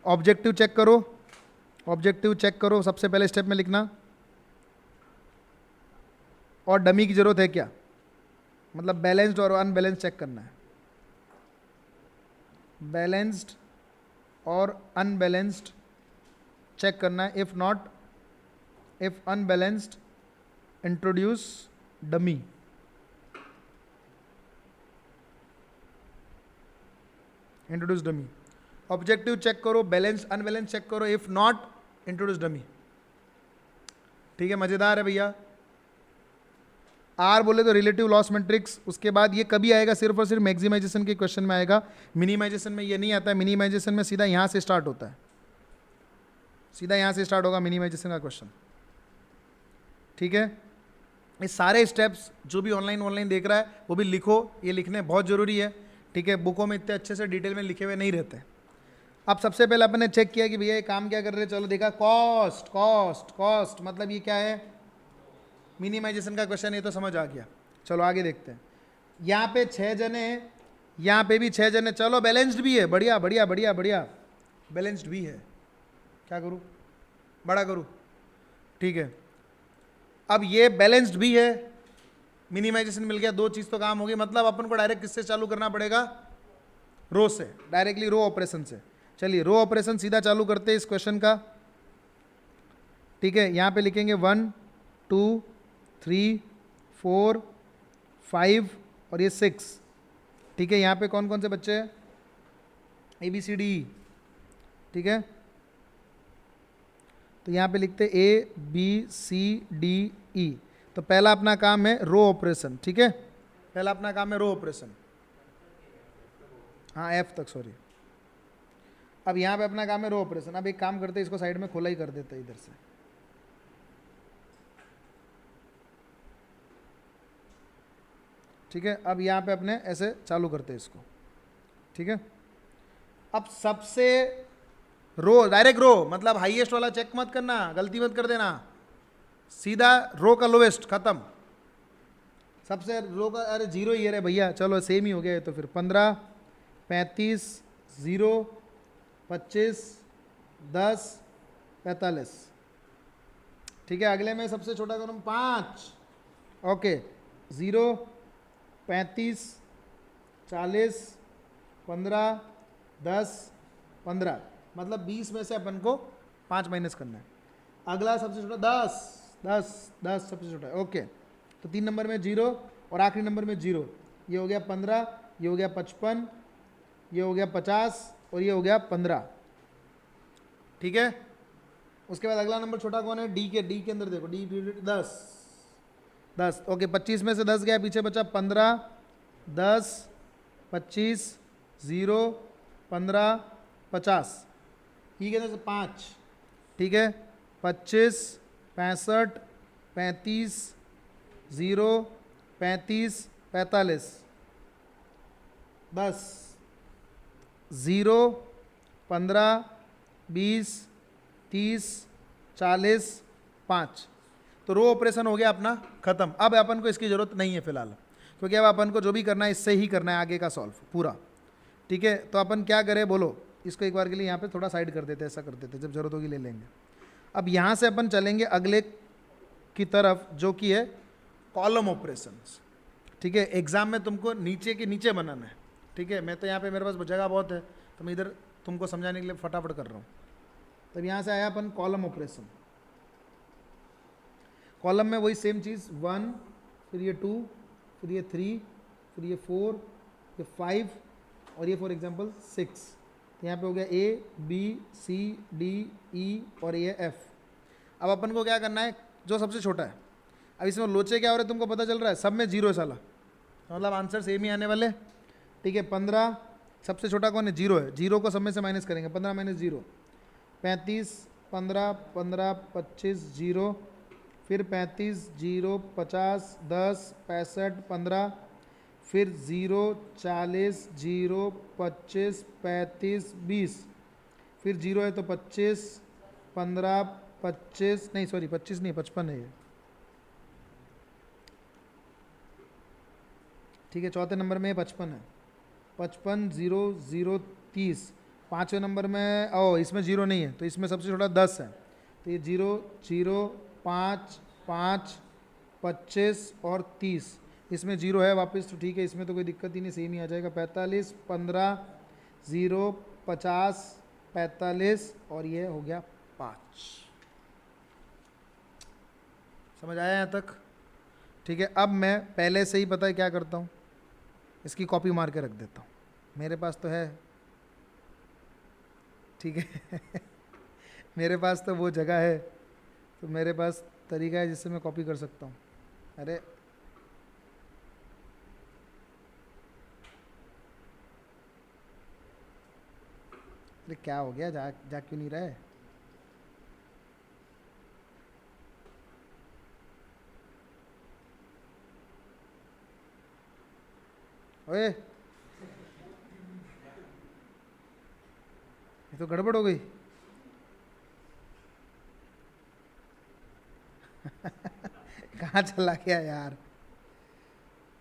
ऑब्जेक्टिव चेक करो। ऑब्जेक्टिव चेक करो सबसे पहले स्टेप में लिखना, और डमी की जरूरत है क्या, मतलब बैलेंस्ड और अनबैलेंस्ड चेक करना है। बैलेंस्ड और अनबैलेंस्ड चेक करना है। If not, if unbalanced introduce dummy. Introduce dummy. Objective check करो, बैलेंस अनबैलेंस चेक करो, इफ नॉट इंट्रोड्यूस डमी। ठीक है, मजेदार है भैया। आर बोले तो रिलेटिव लॉस मैट्रिक्स, उसके बाद ये कभी आएगा, सिर्फ और सिर्फ मैक्सिमाइजेशन के क्वेश्चन में आएगा। मिनिमाइजेशन में ये नहीं आता है, मिनिमाइजेशन में सीधा यहां से स्टार्ट होता है, सीधा यहां से स्टार्ट होगा मिनिमाइजेशन का क्वेश्चन। ठीक है, ये सारे स्टेप्स जो भी ऑनलाइन देख रहा है वो भी लिखो, ये लिखने बहुत जरूरी है। ठीक है, बुकों में इतने अच्छे से डिटेल में लिखे हुए नहीं रहते। अब सबसे पहले अपने चेक किया कि भैया ये काम क्या कर रहे हैं, चलो देखा, कॉस्ट कॉस्ट कॉस्ट, मतलब ये क्या है, मिनिमाइजेशन का क्वेश्चन, ये तो समझ आ गया। चलो आगे देखते हैं। यहाँ पे 6 जने, यहाँ पे भी 6 जने, चलो बैलेंस्ड भी है, बढ़िया बढ़िया बढ़िया बढ़िया, बैलेंस्ड भी है। क्या करूँ, बड़ा करूँ, ठीक है। अब ये बैलेंस्ड भी है, मिनिमाइजेशन मिल गया, 2 चीज़ तो काम हो गई। मतलब अपन को डायरेक्ट किससे चालू करना पड़ेगा, रो से, डायरेक्टली रो ऑपरेशन से। चलिए रो ऑपरेशन सीधा चालू करते हैं इस क्वेश्चन का। ठीक है, यहाँ पे लिखेंगे 1 2 3 4 5 और ये 6। ठीक है, यहाँ पे कौन कौन से बच्चे हैं, ABCD। ठीक है, तो यहाँ पे लिखते ABCDE। तो पहला अपना काम है रो ऑपरेशन। ठीक है, पहला अपना काम है रो ऑपरेशन, हाँ F तक, सॉरी। अब यहाँ पे अपना काम है रो ऑपरेशन। अब एक काम करते हैं, इसको साइड में खुला ही कर देते हैं इधर से। ठीक है, अब यहाँ पे अपने ऐसे चालू करते हैं इसको। ठीक है, अब सबसे रो, डायरेक्ट रो, मतलब हाईएस्ट वाला चेक मत करना, गलती मत कर देना। सीधा रो का लोएस्ट खत्म, सबसे रो का, अरे जीरो ही है रे भैया, चलो सेम ही हो गया है तो फिर 15, 35, 0, 25, 10, 45। ठीक है, अगले में सबसे छोटा करूँ 5, ओके, 0, 35, 40, 15, 10, 15, मतलब 20 में से अपन को 5 माइनस करना है। अगला सबसे छोटा 10, 10, 10 सबसे छोटा है, ओके। तो 3 नंबर में 0 और आखिरी नंबर में 0, ये हो गया 15, ये हो गया 55, ये हो गया 50 और ये हो गया 15। ठीक है, उसके बाद अगला नंबर छोटा कौन है, डी के अंदर देखो, डी 10, 10, ओके। 25 में से 10 गया, पीछे बचा 15, 10, 25, 0, 15, 50, ठीक है, 5, ठीक है, 25, 65, 35, 0, 35, 45, 10, 0, 15, 20, 30, 40, 5। तो रो ऑपरेशन हो गया अपना खत्म। अब अपन को इसकी ज़रूरत नहीं है फिलहाल, क्योंकि अब अपन को जो भी करना है इससे ही करना है आगे का सॉल्व पूरा। ठीक है, तो अपन क्या करें बोलो, इसको एक बार के लिए यहाँ पे थोड़ा साइड कर देते, ऐसा कर देते, जब जरूरत होगी ले लेंगे। अब यहाँ से अपन चलेंगे अगले की तरफ, जो कि है कॉलम ऑपरेशंस। ठीक है, एग्जाम में तुमको नीचे के नीचे बनाना है। ठीक है, मैं तो यहाँ पे मेरे पास जगह बहुत है, तो मैं इधर तुमको समझाने के लिए फटाफट कर रहा हूँ। तब यहाँ से आया अपन कॉलम ऑपरेशन। कॉलम में वही सेम चीज़, 1, फिर ये 2, फिर ये 3, फिर ये 4, ये 5 और ये फॉर एग्जांपल 6। तो यहाँ पे हो गया A, B, C, D, E और ये F। अब अपन को क्या करना है, जो सबसे छोटा है। अब इसमें लोचे क्या हो रहे हैं तुमको पता चल रहा है, सब में 0 है साला, मतलब आंसर सेम ही आने वाले। ठीक है, 15 सबसे छोटा कौन है, 0 है, 0 को सब में से माइनस करेंगे, 15 माइनस 0, 35, 15, 15, 25, 0, फिर 35, 0, 50, 10, 65, 15, फिर 0, 40, 0, 25, 35, 20, फिर 0 है तो 25, 15, 25 नहीं, सॉरी 25 नहीं, 55 है ये। ठीक है, चौथे नंबर में 55 है, 55, 0, 0, 30। पाँचवें नंबर में इसमें 0 नहीं है, तो इसमें सबसे छोटा 10 है, तो ये 0, 0, 5, 5, 25 और 30। इसमें 0 है वापस, तो ठीक है, इसमें तो कोई दिक्कत ही नहीं, सेम ही आ जाएगा। 45, 15, 0, 50, 45 और ये हो गया 5। समझ आया यहाँ तक? ठीक है, अब मैं पहले से ही पता है क्या करता हूँ, इसकी कॉपी मार के रख देता हूँ, मेरे पास तो है। ठीक है मेरे पास तो वो जगह है, तो मेरे पास तरीका है जिससे मैं कॉपी कर सकता हूँ। अरे अरे क्या हो गया, जा क्यों नहीं रहा है? ओए, ये तो गड़बड़ हो गई कहाँ चला गया यार,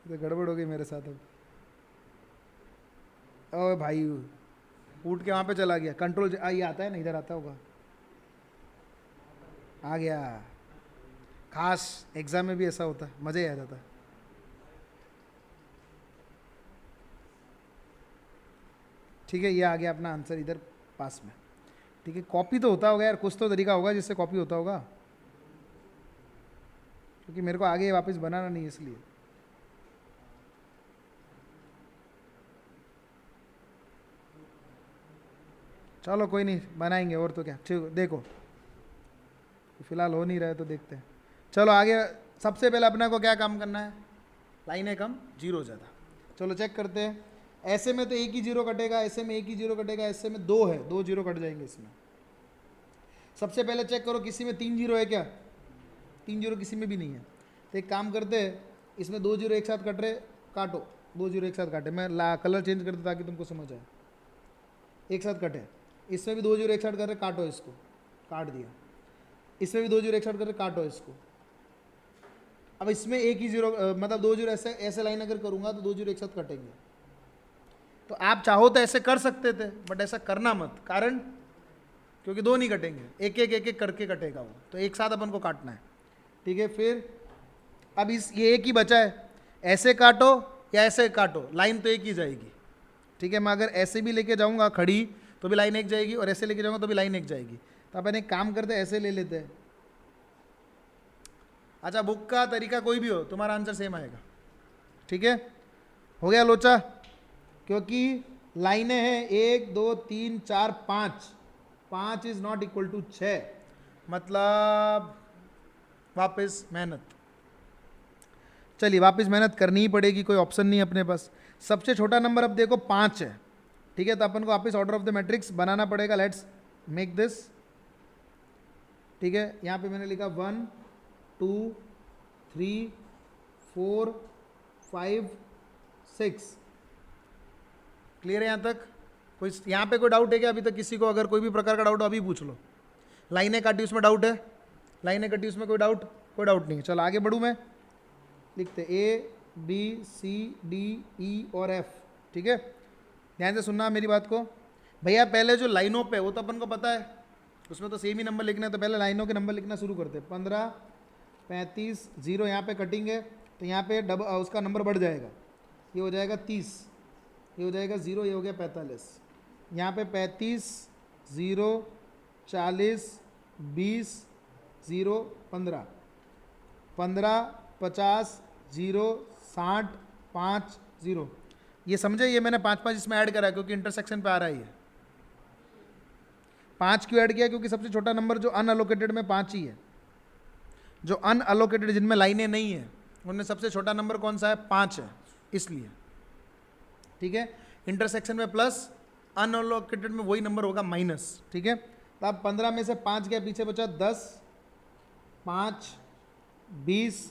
ये तो गड़बड़ हो गई मेरे साथ। अब ओए भाई, उठ के वहाँ पे चला गया, कंट्रोल ये आता है ना, इधर आता होगा, आ गया। खास एग्जाम में भी ऐसा होता, मज़े आ जाता। ठीक है, ये आ गया अपना आंसर इधर पास में। ठीक है, कॉपी तो होता होगा यार, कुछ तो तरीका होगा जिससे कॉपी होता होगा, क्योंकि मेरे को आगे वापस बनाना नहीं, इसलिए। चलो कोई नहीं, बनाएंगे, और तो क्या। ठीक, देखो फिलहाल हो नहीं रहा है तो देखते हैं। चलो आगे, सबसे पहले अपना को क्या काम करना है, लाइनें कम, 0 ज़्यादा। चलो चेक करते हैं। ऐसे में तो एक ही 0 कटेगा, ऐसे में एक ही 0 कटेगा, ऐसे में 2 है, 2 0 कट जाएंगे इसमें। सबसे पहले चेक करो किसी में 3 0 है क्या, 3 0 किसी में भी नहीं है। तो एक काम करते हैं, इसमें 2 0 एक साथ कट रहे, काटो, 2 0 एक साथ काटे। मैं कलर चेंज करता ताकि तुमको समझ आए। एक साथ कटे, इसमें भी 2 0 एक साथ कर रहे, काटो इसको, काट दिया। इसमें भी 2 0 एक साथ कर रहे, काटो इसको, अब इसमें एक ही जीरो मतलब दो जीरो ऐसे ऐसे लाइन अगर करूंगा तो दो जीरो एक साथ कटेंगे। तो आप चाहो तो ऐसे कर सकते थे, बट ऐसा करना मत, कारण क्योंकि दो नहीं कटेंगे, एक एक करके कटेगा वो, तो एक साथ अपन को काटना है। ठीक है, फिर अब इस ये एक ही बचा है, ऐसे काटो या ऐसे काटो, लाइन तो एक ही जाएगी। ठीक है, मैं अगर ऐसे भी लेके जाऊंगा खड़ी तो भी लाइन एक जाएगी, और ऐसे लेके जाऊंगा तो भी लाइन एक जाएगी। तो अपन एक काम करते हैं, ऐसे ले लेते हैं। अच्छा, बुक का तरीका कोई भी हो, तुम्हारा आंसर सेम आएगा। ठीक है, हो गया लोचा, क्योंकि लाइनें हैं 1 2 3 4 5, 5 इज नॉट इक्वल टू 6, मतलब वापस मेहनत। चलिए वापस मेहनत करनी ही पड़ेगी, कोई ऑप्शन नहीं है अपने पास। सबसे छोटा नंबर अब देखो 5 है। ठीक है, तो अपन को वापस ऑर्डर ऑफ द मैट्रिक्स बनाना पड़ेगा। Let's make this. ठीक है, यहाँ पे मैंने लिखा 1 2 3 4 5 6। क्लियर है यहाँ तक? कोई यहाँ पे कोई डाउट है क्या अभी तक किसी को? अगर कोई भी प्रकार का डाउट हो अभी पूछ लो। लाइनें काटी उसमें डाउट है? लाइनें कटी उसमें कोई डाउट? कोई डाउट नहीं है। चलो आगे बढ़ूँ मैं। लिखते A B C D E और F। ठीक है, ध्यान से सुनना मेरी बात को भैया। पहले जो लाइनों पे वो तो अपन को पता है, उसमें तो सेम ही नंबर लिखना है, तो पहले लाइनों के नंबर लिखना शुरू करते हैं। 15 35 0 यहाँ पे कटेंगे तो यहाँ पे उसका नंबर बढ़ जाएगा, ये हो जाएगा 30, ये हो जाएगा 0, ये हो गया 45। यहाँ पे 35 0 40 20 0 15 15 50 0 60 5 0। ये समझे? ये मैंने 5 इसमें ऐड करा है क्योंकि इंटरसेक्शन पे आ रहा है। ये 5 क्यों ऐड किया? क्योंकि सबसे छोटा नंबर जो अनअलोकेटेड में 5 ही है। जो अनअलोकेटेड जिनमें लाइनें नहीं है उनमें सबसे छोटा नंबर कौन सा है? 5 है, इसलिए। ठीक है, इंटरसेक्शन में प्लस, अनअलोकेटेड में वही नंबर होगा माइनस। ठीक है, तो अब 15 में से 5 गया, पीछे बचा 10 5 20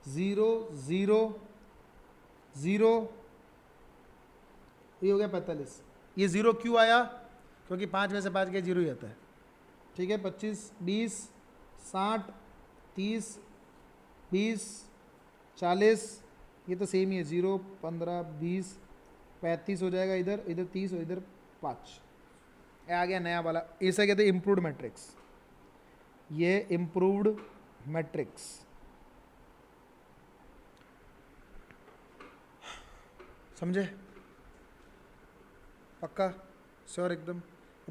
0 0 0, ये हो गया 45। ये 0 क्यों आया? क्योंकि 5 में से 5 गया 0 ही आता है। ठीक है, 25 20 60 30 20 40, ये तो सेम ही है। 0 15 20 35 हो जाएगा, इधर इधर 30 और इधर 5। आ गया नया वाला, इसे कहते हैं इम्प्रूव्ड मैट्रिक्स। ये इम्प्रूव्ड मैट्रिक्स। समझे? पक्का? श्योर एकदम?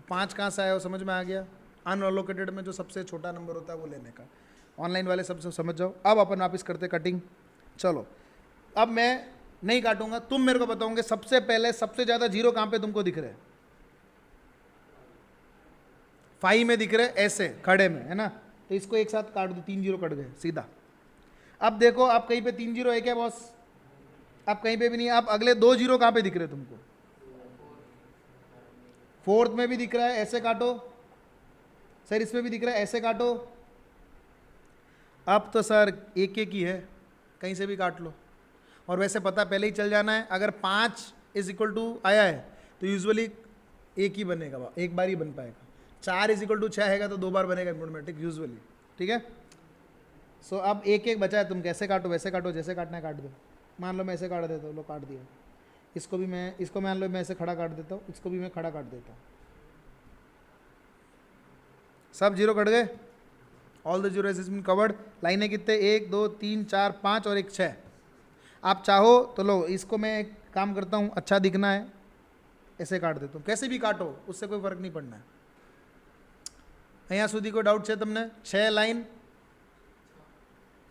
5 कहाँ से आया वो समझ में आ गया? अनअलोकेटेड में जो सबसे छोटा नंबर होता है वो लेने का। ऑनलाइन वाले सब समझ जाओ। अब अपन वापस करते कटिंग। चलो, अब मैं नहीं काटूंगा, तुम मेरे को बताओगे सबसे पहले सबसे ज़्यादा जीरो कहाँ पे तुमको दिख रहे हैं? 5 में दिख रहे, ऐसे खड़े में, है ना? तो इसको एक साथ काट दो, 3 जीरो कट गए सीधा। अब देखो, आप कहीं पे 3 जीरो है क्या बॉस? अब कहीं पे भी नहीं। अब अगले 2 जीरो कहाँ पे दिख रहे तुमको? 4th में भी दिख रहा है, ऐसे काटो। सर इसमें भी दिख रहा है, ऐसे काटो। अब तो सर एक ही है, कहीं से भी काट लो। और वैसे पता पहले ही चल जाना है, अगर 5 इज इक्वल टू आया है तो यूजुअली एक ही बनेगा, एक बार ही बन पाएगा। 4 इज इक्वल टू 6 है तो 2 बार बनेगा इम्प्रूवमेंट यूजुअली। ठीक है, सो अब एक बचा है, तुम कैसे काटो वैसे काटो, जैसे काटना है काट दो। मान लो मैं ऐसे काट देता हूँ, लो काट दिया। इसको मान लो मैं ऐसे खड़ा काट देता हूँ, इसको भी मैं खड़ा काट देता हूँ। सब जीरो कट गए, all the zero has been covered. लाइनें कितने? 1 2 3 4 5 और एक 6। आप चाहो तो लो, इसको मैं एक काम करता हूँ, अच्छा दिखना है ऐसे काट देता हूँ। कैसे भी काटो, उससे कोई फर्क नहीं पड़ना है। અહીંયા સુધી કોઈ डाउट છે તમને? 6 लाइन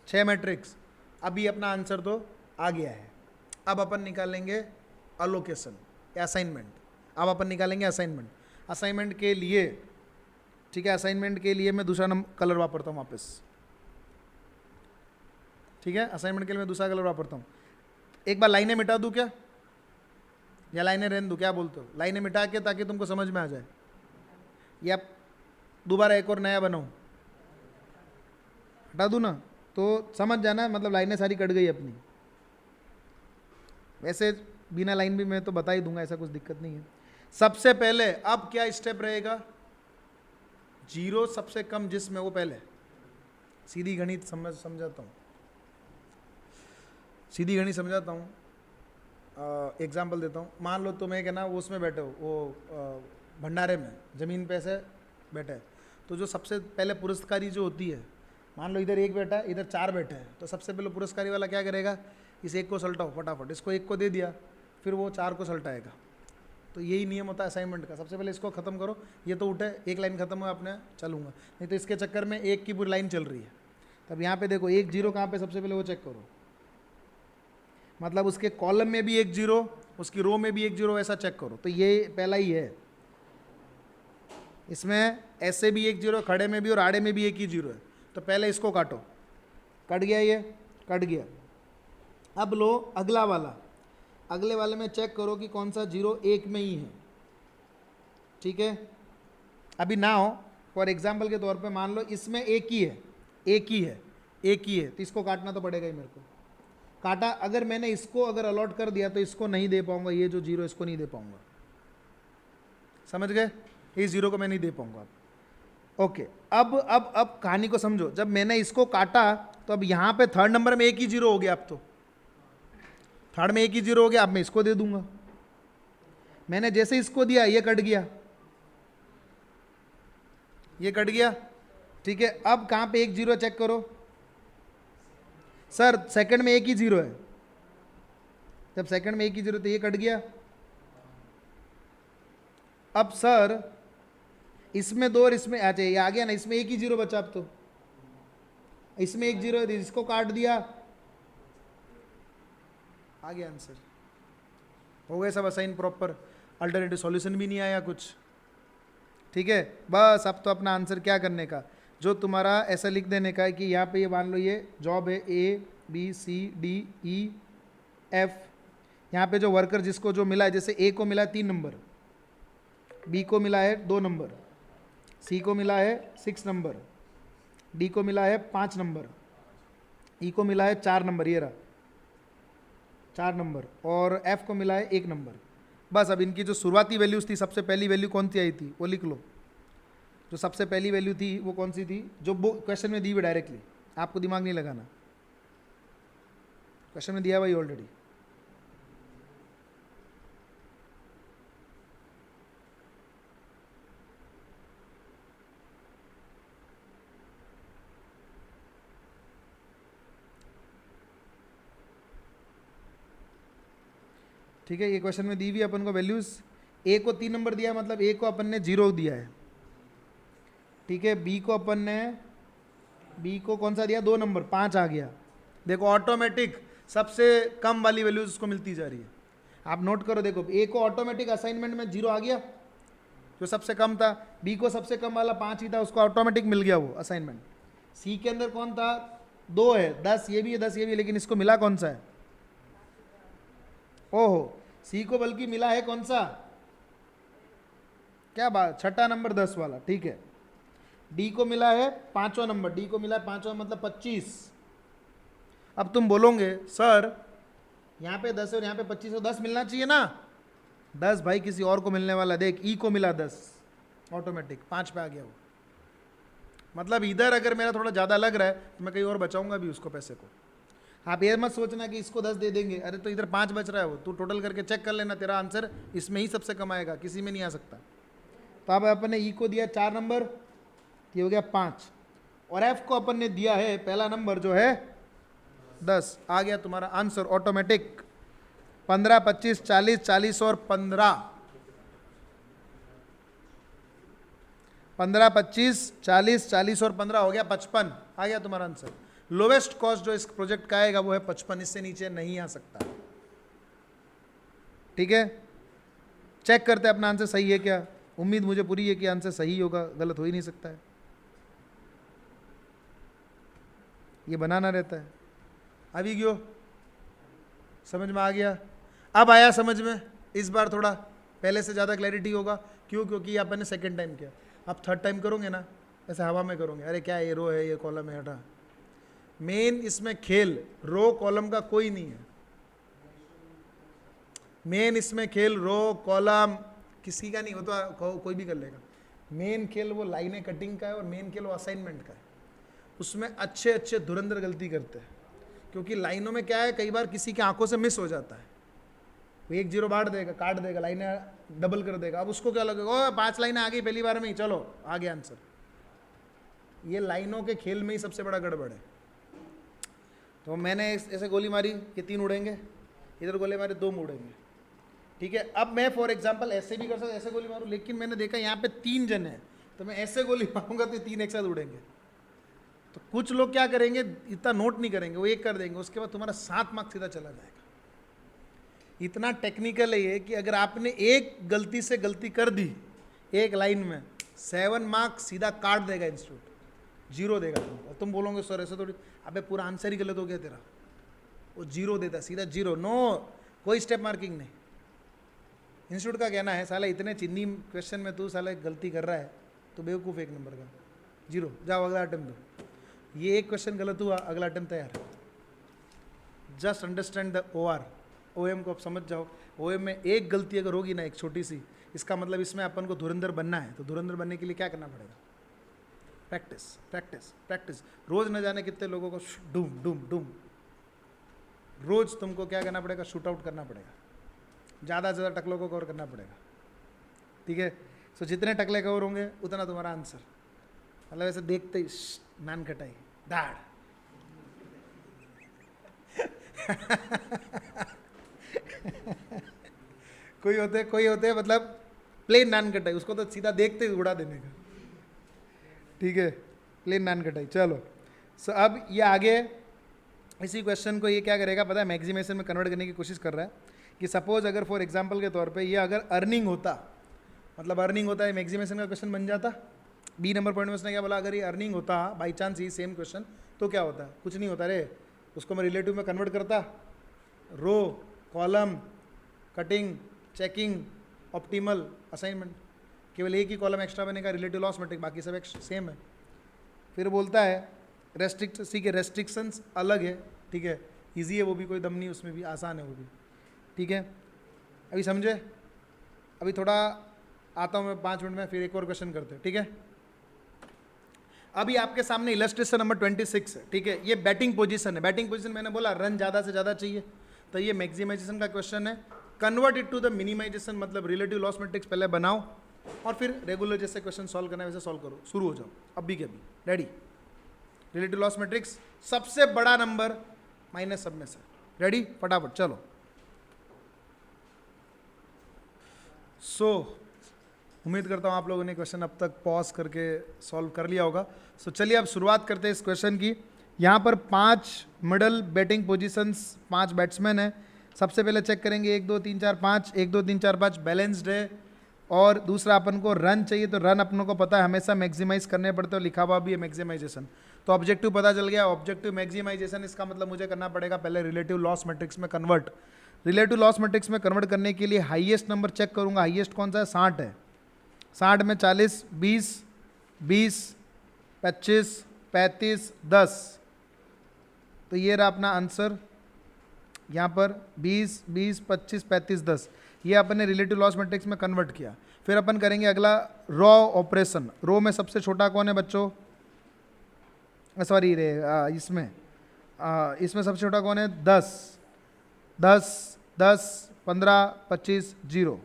6 मैट्रिक्स। अभी अपना आंसर तो आ गया है। अब अपन निकालेंगे अलोकेशन या असाइनमेंट। अब अपन निकालेंगे असाइनमेंट। असाइनमेंट के लिए, ठीक है, असाइनमेंट के लिए मैं दूसरा नंबर कलर वापरता हूँ वापस। ठीक है, असाइनमेंट के लिए मैं दूसरा कलर वापरता हूँ। एक बार लाइनें मिटा दूँ क्या, या लाइनें रहने दूँ? क्या बोलते हो? लाइनें मिटा के ताकि तुमको समझ में आ जाए, या दोबारा एक और नया बनाऊँ? हटा दूँ ना, तो समझ जाना, मतलब लाइनें सारी कट गई अपनी। वैसे बिना लाइन भी मैं तो बता ही दूंगा, ऐसा कुछ दिक्कत नहीं है। सबसे पहले अब क्या स्टेप रहेगा? जीरो सबसे कम जिसमें वो पहले, सीधी गणित समझाता हूँ। सीधी गणित समझाता हूँ, एग्जाम्पल देता हूँ। मान लो तुम एक है ना वो उसमें बैठे हो, वो भंडारे में ज़मीन पे ऐसे बैठे हैं, तो जो सबसे पहले पुरस्कारी जो होती है, मान लो इधर एक बैठा है, इधर 4 बैठे हैं, तो सबसे पहले पुरस्कारी वाला क्या करेगा, इस एक को सल्टाओ फटाफट, इसको एक को दे दिया, फिर वो 4 को सल्टाएगा। तो यही नियम होता है असाइनमेंट का, सबसे पहले इसको ख़त्म करो, ये तो उठे, एक लाइन खत्म हुआ अपने चलूँगा, नहीं तो इसके चक्कर में एक की पूरी लाइन चल रही है। तब यहाँ पे देखो एक जीरो कहाँ पे, सबसे पहले वो चेक करो, मतलब उसके कॉलम में भी एक जीरो, उसकी रो में भी एक जीरो, ऐसा चेक करो। तो ये पहला ही है, इसमें ऐसे भी एक जीरो, खड़े में भी और आड़े में भी एक ही जीरो है। तो पहले इसको काटो, कट गया, ये कट गया। अब लो अगला वाला, अगले वाले में चेक करो कि कौन सा जीरो एक में ही है, ठीक है। अभी ना हो, फॉर एग्जाम्पल के तौर पे मान लो इसमें एक ही है, एक ही है, एक ही है, तो इसको काटना तो पड़ेगा ही मेरे को। काटा, अगर मैंने इसको अगर अलॉट कर दिया तो इसको नहीं दे पाऊंगा, ये जो जीरो इसको नहीं दे पाऊंगा, समझ गए, इस जीरो को मैं नहीं दे पाऊंगा। ओके, अब कहानी को समझो। जब मैंने इसको काटा तो अब यहाँ पे थर्ड नंबर में एक ही जीरो हो गया, अब तो थर्ड में एक ही जीरो हो गया, अब मैं इसको दे दूंगा। मैंने जैसे इसको दिया ये कट गया, ये कट गया, ठीक है। अब कहाँ पे एक जीरो चेक करो, सर सेकंड में एक ही जीरो है, जब सेकंड में एक ही जीरो तो ये कट गया। अब सर इसमें दो और इसमें आ जाए, ये आ गया ना, इसमें एक ही जीरो बचा, अब तो इसमें एक जीरो है, इसको काट दिया, आ गया आंसर, हो गए सब असाइन प्रॉपर, अल्टरनेटिव सॉल्यूशन भी नहीं आया कुछ, ठीक है। बस अब तो अपना आंसर क्या करने का, जो तुम्हारा ऐसा लिख देने का है कि यहाँ पे ये मान लो ये जॉब है ABCDEF, यहाँ पे जो वर्कर जिसको जो मिला है, जैसे A को मिला है 3 नंबर, B को मिला है 2 नंबर, C को मिला है 6 नंबर, D को मिला है 5 नंबर, E को मिला है 4 नंबर, ये रहा 4 नंबर, और F को मिला है 1 नंबर। बस अब इनकी जो शुरुआती वैल्यूज थी, सबसे पहली वैल्यू कौन सी आई थी वो लिख लो। जो सबसे पहली वैल्यू थी वो कौन सी थी, जो क्वेश्चन में दी हुई डायरेक्टली, आपको दिमाग नहीं लगाना, क्वेश्चन में दिया भाई ऑलरेडी। ठीक है, ये क्वेश्चन में दी हुई अपन को वैल्यूज, ए को 3 नंबर दिया, मतलब ए को अपन ने 0 दिया है, ठीक है। बी को अपन ने, बी को कौन सा दिया, 2 नंबर, 5 आ गया। देखो ऑटोमेटिक सबसे कम वाली वैल्यूज उसको मिलती जा रही है, आप नोट करो। देखो ए को ऑटोमेटिक असाइनमेंट में 0 आ गया, जो सबसे कम था। बी को सबसे कम वाला 5 ही था, उसको ऑटोमेटिक मिल गया वो असाइनमेंट। सी के अंदर कौन था, 2 है, 10 ये भी है, 10 ये भी है, लेकिन इसको मिला कौन सा है, ओहो, सी को बल्कि मिला है कौन सा, क्या बात, छठा नंबर 10 वाला, ठीक है। डी को मिला है 5वां नंबर, डी को मिला है 5वां, मतलब 25। अब तुम बोलोगे सर यहाँ पे 10 और यहाँ पे 25, तो 10 मिलना चाहिए ना, 10 भाई किसी और को मिलने वाला, देख ई को मिला 10, ऑटोमेटिक 5 पे आ गया वो। मतलब इधर अगर मेरा थोड़ा ज़्यादा लग रहा है तो मैं कहीं और बचाऊंगा भी उसको पैसे को। आप ये मत सोचना कि इसको 10 दे देंगे, अरे तो इधर 5 बच रहा है, वो तू टोटल करके चेक कर लेना, तेरा आंसर इसमें ही सबसे कम आएगा, किसी में नहीं आ सकता। तो अब अपन ने ई को दिया 4 नंबर, ये हो गया 5, और एफ को अपन ने दिया है पहला नंबर जो है 10, आ गया तुम्हारा आंसर ऑटोमेटिक। 15, 25, 40, 40 और 15, 15, 25, 40, 40 और 15 हो गया 55, आ गया तुम्हारा आंसर। लोवेस्ट कॉस्ट जो इस प्रोजेक्ट का आएगा वो है 55, इससे नीचे नहीं आ सकता, ठीक है। चेक करते हैं अपना आंसर सही है क्या, उम्मीद मुझे पूरी है कि आंसर सही होगा, गलत हो ही नहीं सकता है, ये बनाना रहता है। अभी क्यों समझ में आ गया, अब आया समझ में, इस बार थोड़ा पहले से ज़्यादा क्लैरिटी होगा, क्यों, क्योंकि अपन ने सेकेंड टाइम किया। अब थर्ड टाइम करोगे ना, ऐसे हवा में करोगे, अरे क्या ये रो है, ये कॉलम है, हटा। मेन इसमें खेल रो कॉलम का कोई नहीं है, मेन इसमें खेल रो कॉलम किसी का नहीं हो, तो कोई भी कर लेगा। मेन खेल वो लाइनें कटिंग का है, और मेन खेल वो असाइनमेंट का है। उसमें अच्छे अच्छे धुरंधर गलती करते हैं, क्योंकि लाइनों में क्या है, कई बार किसी की आंखों से मिस हो जाता है, वो 1 0 बांट देगा, काट देगा, लाइनें डबल कर देगा, अब उसको क्या लगेगा, ओ 5 लाइनें आ गई पहली बार में ही, चलो आ गया आंसर। ये लाइनों के खेल में ही सबसे बड़ा गड़बड़ है। तो मैंने ऐसे गोली मारी, ये 3 उड़ेंगे, इधर गोली मारी 2 उड़ेंगे, ठीक है। अब मैं फॉर एग्जांपल ऐसे भी कर सकता, ऐसे गोली मारूं, लेकिन मैंने देखा यहाँ पे 3 जन है, तो मैं ऐसे गोली मारूंगा तो 3 एक साथ उड़ेंगे। तो कुछ लोग क्या करेंगे, इतना नोट नहीं करेंगे, वो 1 कर देंगे, उसके बाद तुम्हारा 7 मार्क्स सीधा चला जाएगा। इतना टेक्निकल है ये कि अगर आपने एक गलती से गलती कर दी एक लाइन में, 7 मार्क्स सीधा काट देगा इंस्टीट्यूट, 0 देगा तुमको। तुम बोलोगे सर ऐसे थोड़ी, अबे पूरा आंसर ही गलत हो गया तेरा, वो 0 देता, सीधा 0, नो कोई स्टेप मार्किंग नहीं। इंस्टीट्यूट का कहना है साला इतने चिन्नी क्वेश्चन में तू साला गलती कर रहा है तो बेवकूफ़ 1 नंबर का, 0, जाओ अगला अटेम्प्ट दो। ये एक क्वेश्चन गलत हुआ, अगला अटेम्प्ट तैयार। Just understand the OR, OM को आप समझ जाओ। OM में एक गलती अगर होगी ना, एक छोटी सी, इसका मतलब इसमें अपन को धुरंधर बनना है। तो धुरंधर बनने के लिए क्या करना पड़ेगा, प्रैक्टिस प्रैक्टिस प्रैक्टिस। रोज न जाने कितने लोगों को डूम डूम डूम, रोज तुमको क्या करना पड़ेगा, शूट आउट करना पड़ेगा, ज़्यादा से ज़्यादा टकलों को कवर करना पड़ेगा, ठीक है। सो जितने टकले कवर होंगे उतना तुम्हारा आंसर। मतलब ऐसे देखते ही नान कटाई दाढ़ कोई होते मतलब प्लेन नान कटाई, उसको तो सीधा देखते ही उड़ा देने का, ठीक है, प्लेन नान कटाई। चलो सो अब ये आगे इसी क्वेश्चन को ये क्या करेगा पता है, मैक्सिमेशन में कन्वर्ट करने की कोशिश कर रहा है कि सपोज अगर फॉर एग्जांपल के तौर पे ये अगर अर्निंग होता, मतलब अर्निंग होता है, मैक्सिमेशन का क्वेश्चन बन जाता। बी नंबर पॉइंट में उसने क्या बोला, अगर ये अर्निंग होता by chance he same question तो क्या होता, कुछ नहीं होता रे, उसको मैं रिलेटिव में कन्वर्ट करता, row column cutting checking optimal assignment, केवल एक ही कॉलम एक्स्ट्रा बनेगा, रिलेटिव लॉस मैट्रिक, बाकी सब सेम है। फिर बोलता है रेस्ट्रिक्ट सी के रेस्ट्रिक्शंस अलग है, ठीक है, इजी है वो भी, कोई दम नहीं उसमें भी, आसान है वो भी, ठीक है। अभी समझे, अभी थोड़ा आता हूँ मैं 5 मिनट में, फिर एक और क्वेश्चन करते हैं, ठीक है। अभी आपके सामने इलस्ट्रेशन नंबर 26 है, ठीक है। ये बैटिंग पोजीशन है, बैटिंग पोजीशन मैंने बोला रन ज़्यादा से ज़्यादा चाहिए, तो ये मैक्सिमाइजेशन का क्वेश्चन है। Convert it to the minimization, मतलब रिलेटिव लॉस मैट्रिक्स पहले बनाओ और फिर रेगुलर जैसे क्वेश्चन सॉल्व करना है वैसे सॉल्व करो, शुरू हो जाओ अभी के अभी। रेडी, रिलेटिव लॉस मैट्रिक्स सबसे बड़ा नंबर माइनस सब में से, रेडी, फटाफट चलो। सो उम्मीद करता हूँ आप लोगों ने क्वेश्चन अब तक पॉज करके सॉल्व कर लिया होगा। सो चलिए अब शुरुआत करते हैं इस क्वेश्चन की। यहाँ पर 5 मिडल बैटिंग पोजीशंस, 5 बैट्समैन हैं। सबसे पहले चेक करेंगे 1 2 3 4 5, 1 2 3 4 5 बैलेंस्ड है। और दूसरा अपन को रन चाहिए, तो रन अपनों को पता है हमेशा मैक्सिमाइज करने पड़ते हैं, लिखा हुआ भी है मैक्सिमाइजेशन। तो ऑब्जेक्टिव पता चल गया, ऑब्जेक्टिव मैक्सिमाइजेशन, इसका मतलब मुझे करना पड़ेगा पहले रिलेटिव लॉस मैट्रिक्स में कन्वर्ट। रिलेटिव लॉस मैट्रिक्स में कन्वर्ट करने के लिए हाईएस्ट नंबर चेक करूंगा, हाईएस्ट कौन सा है, 60 है। 60 में 40 20 20 25 35 10, तो ये रहा अपना आंसर। यहाँ पर 20 20 25 35 10, ये अपन ने रिलेटिव लॉस मैट्रिक्स में कन्वर्ट किया। फिर अपन करेंगे अगला रॉ ऑपरेशन। रो में सबसे छोटा कौन है बच्चों, सॉरी रे, इसमें सबसे छोटा कौन है, 10 10 10 15 25 0,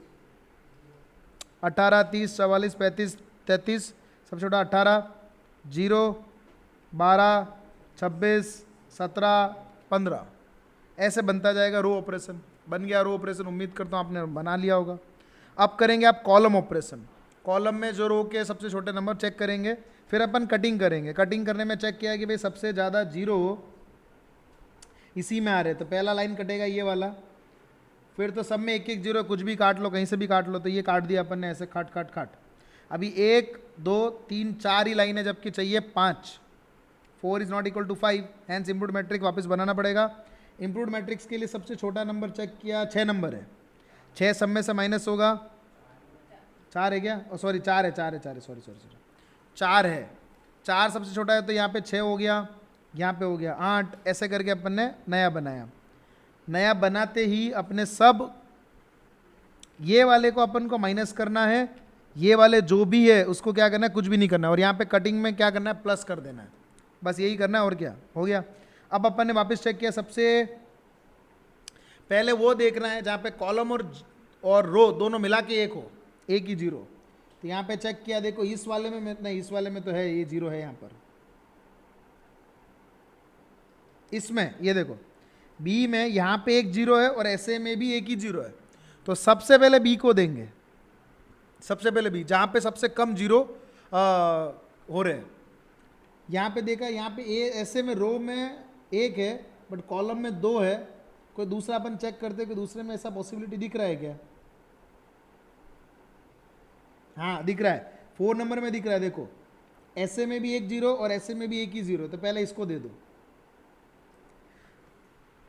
18 30 44 35 33, सबसे छोटा 18 0 12 26 17 15, ऐसे बनता जाएगा रो ऑपरेशन। बन गया रो ऑपरेशन, उम्मीद करता हूँ आपने बना लिया होगा। अब करेंगे आप कॉलम ऑपरेशन। कॉलम में जो रो के सबसे छोटे नंबर चेक करेंगे, फिर अपन कटिंग करेंगे। कटिंग करने में चेक किया कि भाई सबसे ज़्यादा 0 इसी में आ रहे, तो पहला लाइन कटेगा ये वाला, फिर तो सब में 1 0, कुछ भी काट लो, कहीं से भी काट लो, तो ये काट दिया अपन ने ऐसे, काट काट काट। अभी 1 2 3 4 ही लाइन है, जबकि चाहिए 5। 4 is not equal to 5, hence improved matrix वापस बनाना पड़ेगा। इम्प्रूव्ड मैट्रिक्स के लिए सबसे छोटा नंबर चेक किया, 6 नंबर है, 6 सब में से माइनस होगा, 4 है क्या, सॉरी 4 है, 4 है, सॉरी 4 है, 4 सबसे छोटा है, तो यहाँ पे 6 हो गया, यहाँ पे हो गया 8, ऐसे करके अपन ने नया बनाया। नया बनाते ही अपने सब ये वाले को अपन को माइनस करना है, ये वाले जो भी है उसको क्या करना है, कुछ भी नहीं करना है। और यहाँ पे कटिंग में क्या करना है, प्लस कर देना है, बस यही करना है, और क्या हो गया। अब अपन ने वापस चेक किया, सबसे पहले वो देखना है जहाँ पे कॉलम और रो दोनों मिला के एक हो, एक ही जीरो। तो यहाँ पे चेक किया, देखो इस वाले में नहीं, इस वाले में तो है ये जीरो है यहाँ पर, इसमें ये देखो बी में यहाँ पे एक जीरो है और ऐसे में भी एक ही जीरो है। तो सबसे पहले बी को देंगे, सबसे पहले बी, जहाँ पे सबसे कम जीरो हो रहे हैं। यहाँ पे देखा, यहाँ पे ए ऐसे में रो में एक है बट कॉलम में दो है। कोई दूसरा अपन चेक करते कि दूसरे में ऐसा पॉसिबिलिटी दिख रहा है क्या? हाँ दिख रहा है, 4 नंबर में दिख रहा है। देखो ऐसे में भी एक जीरो और ऐसे में भी एक ही जीरो। तो पहले इसको दे दो,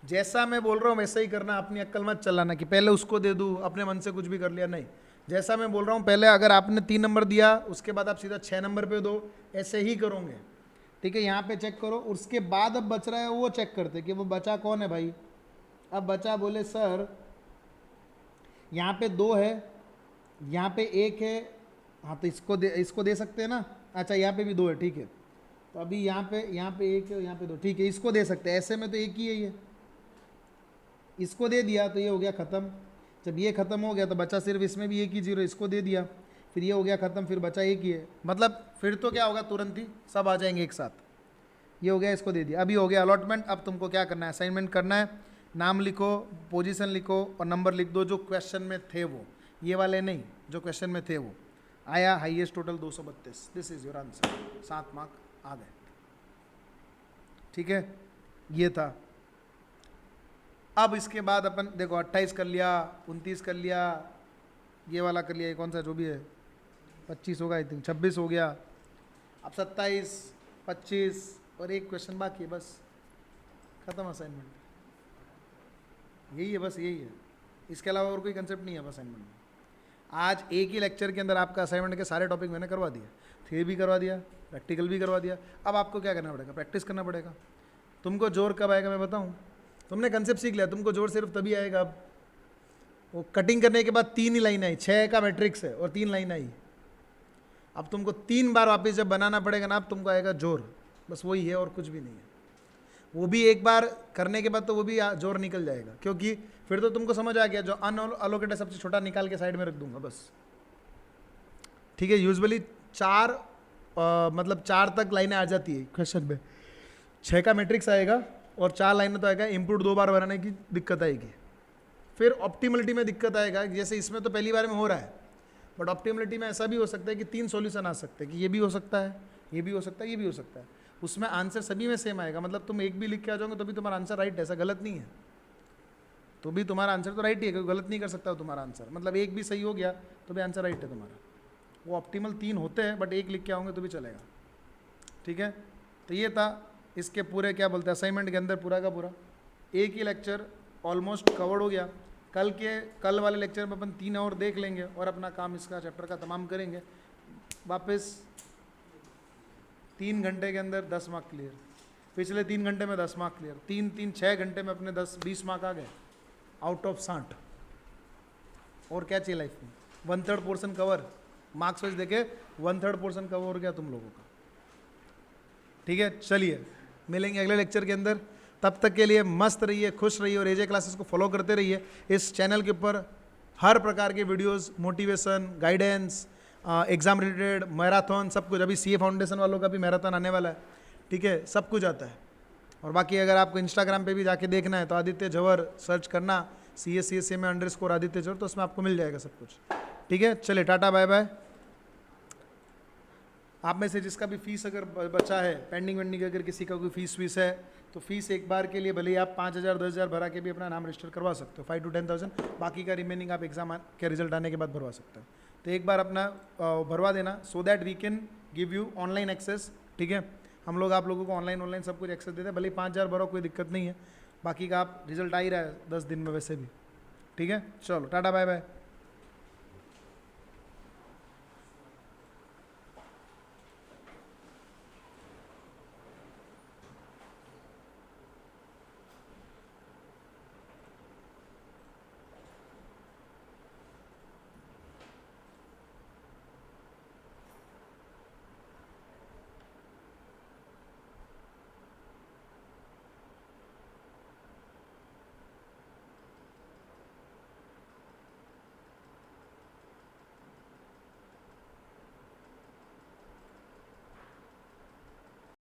जैसा मैं बोल रहा हूँ वैसा ही करना, अपनी अक्ल मत चलाना कि पहले उसको दे दूँ, अपने मन से कुछ भी कर लिया, नहीं। जैसा मैं बोल रहा हूँ, पहले अगर आपने 3 नंबर दिया उसके बाद आप सीधा 6 नंबर पे दो, ऐसे ही करोगे, ठीक है। यहाँ पे चेक करो, उसके बाद अब बच रहा है वो चेक करते कि वो बचा कौन है भाई। अब बचा, बोले सर यहाँ पे 2 है, यहाँ पे 1 है, हाँ तो इसको दे सकते हैं ना। अच्छा यहाँ पे भी 2 है, ठीक है। तो अभी यहाँ पे 1 है, यहाँ पे 2, ठीक है, इसको दे सकते हैं। ऐसे में तो एक ही है ये, इसको दे दिया तो ये हो गया ख़त्म। जब ये ख़त्म हो गया तो बचा सिर्फ इसमें भी एक ही जीरो, इसको दे दिया, फिर ये हो गया ख़त्म, फिर बचा एक ही है। मतलब फिर तो क्या होगा, तुरंत ही सब आ जाएंगे एक साथ। ये हो गया, इसको दे दिया, अभी हो गया अलॉटमेंट। अब तुमको क्या करना है, असाइनमेंट करना है, नाम लिखो, पोजीशन लिखो और नंबर लिख दो जो क्वेश्चन में थे वो, ये वाले नहीं, जो क्वेश्चन में थे वो। आया highest total 232, this is your answer, 7 mark आ गए, ठीक है। ये था। अब इसके बाद अपन देखो 28 कर लिया, 29 कर लिया, ये वाला कर लिया, ये कौन सा जो भी है, 25 होगा आई थिंक, 26 हो गया। अब 27, 25 और एक क्वेश्चन बाकी है, बस खत्म असाइनमेंट। यही है, बस यही है, इसके अलावा और कोई कंसेप्ट नहीं है असाइनमेंट में। आज एक ही लेक्चर के अंदर आपका असाइनमेंट के सारे टॉपिक मैंने करवा दिया, थियरी भी करवा दिया, प्रैक्टिकल भी करवा दिया। अब आपको क्या करना पड़ेगा, प्रैक्टिस करना पड़ेगा। तुमको जोर कब आएगा मैं बताऊँ, तुमने कंसेप्ट सीख लिया, तुमको जोर सिर्फ तभी आएगा। अब वो कटिंग करने के बाद 3 ही लाइन आई, 6 का मैट्रिक्स है और 3 लाइन आई। अब तुमको 3 बार वापस जब बनाना पड़ेगा ना, अब तुमको आएगा जोर, बस वही है और कुछ भी नहीं है। वो भी एक बार करने के बाद तो वो भी जोर निकल जाएगा, क्योंकि फिर तो तुमको समझ आ गया जो अनअलोकेटेड सबसे छोटा निकाल के साइड में रख दूंगा बस, ठीक है। यूजुअली 4 मतलब 4 तक लाइनें आ जाती है क्वेश्चन में, 6 का मैट्रिक्स आएगा और 4 लाइनें तो आएगा, इनपुट 2 बार बनाने की दिक्कत आएगी। फिर ऑप्टिमलिटी में दिक्कत आएगा, जैसे इसमें तो पहली बार में हो रहा है, बट ऑप्टिमलिटी में ऐसा भी हो सकता है कि 3 सॉल्यूशन आ सकते हैं, कि ये भी हो सकता है, ये भी हो सकता है, ये भी हो सकता है। उसमें आंसर सभी में सेम आएगा, मतलब तुम एक भी लिख के आ जाओगे तो भी तुम्हारा आंसर राइट है, ऐसा गलत नहीं है। तो भी तुम्हारा आंसर तो राइट ही है, क्योंकि गलत नहीं कर सकता हो तुम्हारा आंसर, मतलब एक भी सही हो गया तो भी आंसर राइट है तुम्हारा। वो ऑप्टिमल 3 होते हैं, बट एक लिख के आओगे तो भी चलेगा, ठीक है। तो ये था इसके पूरे क्या बोलते हैं असाइनमेंट के अंदर पूरा का पूरा एक ही लेक्चर ऑलमोस्ट कवर्ड हो गया। कल वाले लेक्चर में अपन 3 और देख लेंगे और अपना काम इसका चैप्टर का तमाम करेंगे। वापस 3 घंटे के अंदर 10 मार्क क्लियर, पिछले 3 घंटे में 10 मार्क क्लियर, 6 घंटे में अपने 10-20 मार्क आ गए आउट ऑफ 60। और क्या चाहिए लाइफ में, 1/3 पोर्शन कवर, मार्क्स वाइज देखे 1/3 पोर्शन कवर हो गया तुम लोगों का, ठीक है। चलिए मिलेंगे अगले लेक्चर के अंदर, तब तक के लिए मस्त रहिए, खुश रहिए और एजे क्लासेस को फॉलो करते रहिए। इस चैनल के ऊपर हर प्रकार के videos, motivation, guidance, exam related, marathon, सब कुछ, अभी सीए फाउंडेशन वालों का भी मैराथन आने वाला है, ठीक है, सब कुछ आता है। और बाकी अगर आपको इंस्टाग्राम पे भी जाके देखना है तो आदित्य जवर सर्च करना, CSCSA आदित्य जवर, तो उसमें आपको मिल जाएगा सब कुछ, ठीक है। चलिए टाटा बाय बाय। आप में से जिसका भी फीस अगर बचा है पेंडिंग वेंडिंग, अगर किसी का कोई फीस है तो फीस एक बार के लिए भले ही आप 5,000 10,000 भरा के भी अपना नाम रजिस्टर करवा सकते हो, 5 to 10,000। बाकी का रिमेनिंग आप एग्जाम के रिजल्ट आने के बाद भरवा सकते हो। तो एक बार अपना भरवा देना, so that we can give you online access, ठीक है। हम लोग आप लोगों को ऑनलाइन सब कुछ एक्सेस देते हैं, भले ही 5,000 भरो, कोई दिक्कत नहीं है। बाकी का आप रिजल्ट आ ही रहा है 10 दिन में वैसे भी, ठीक है। चलो टाटा बाय बाय।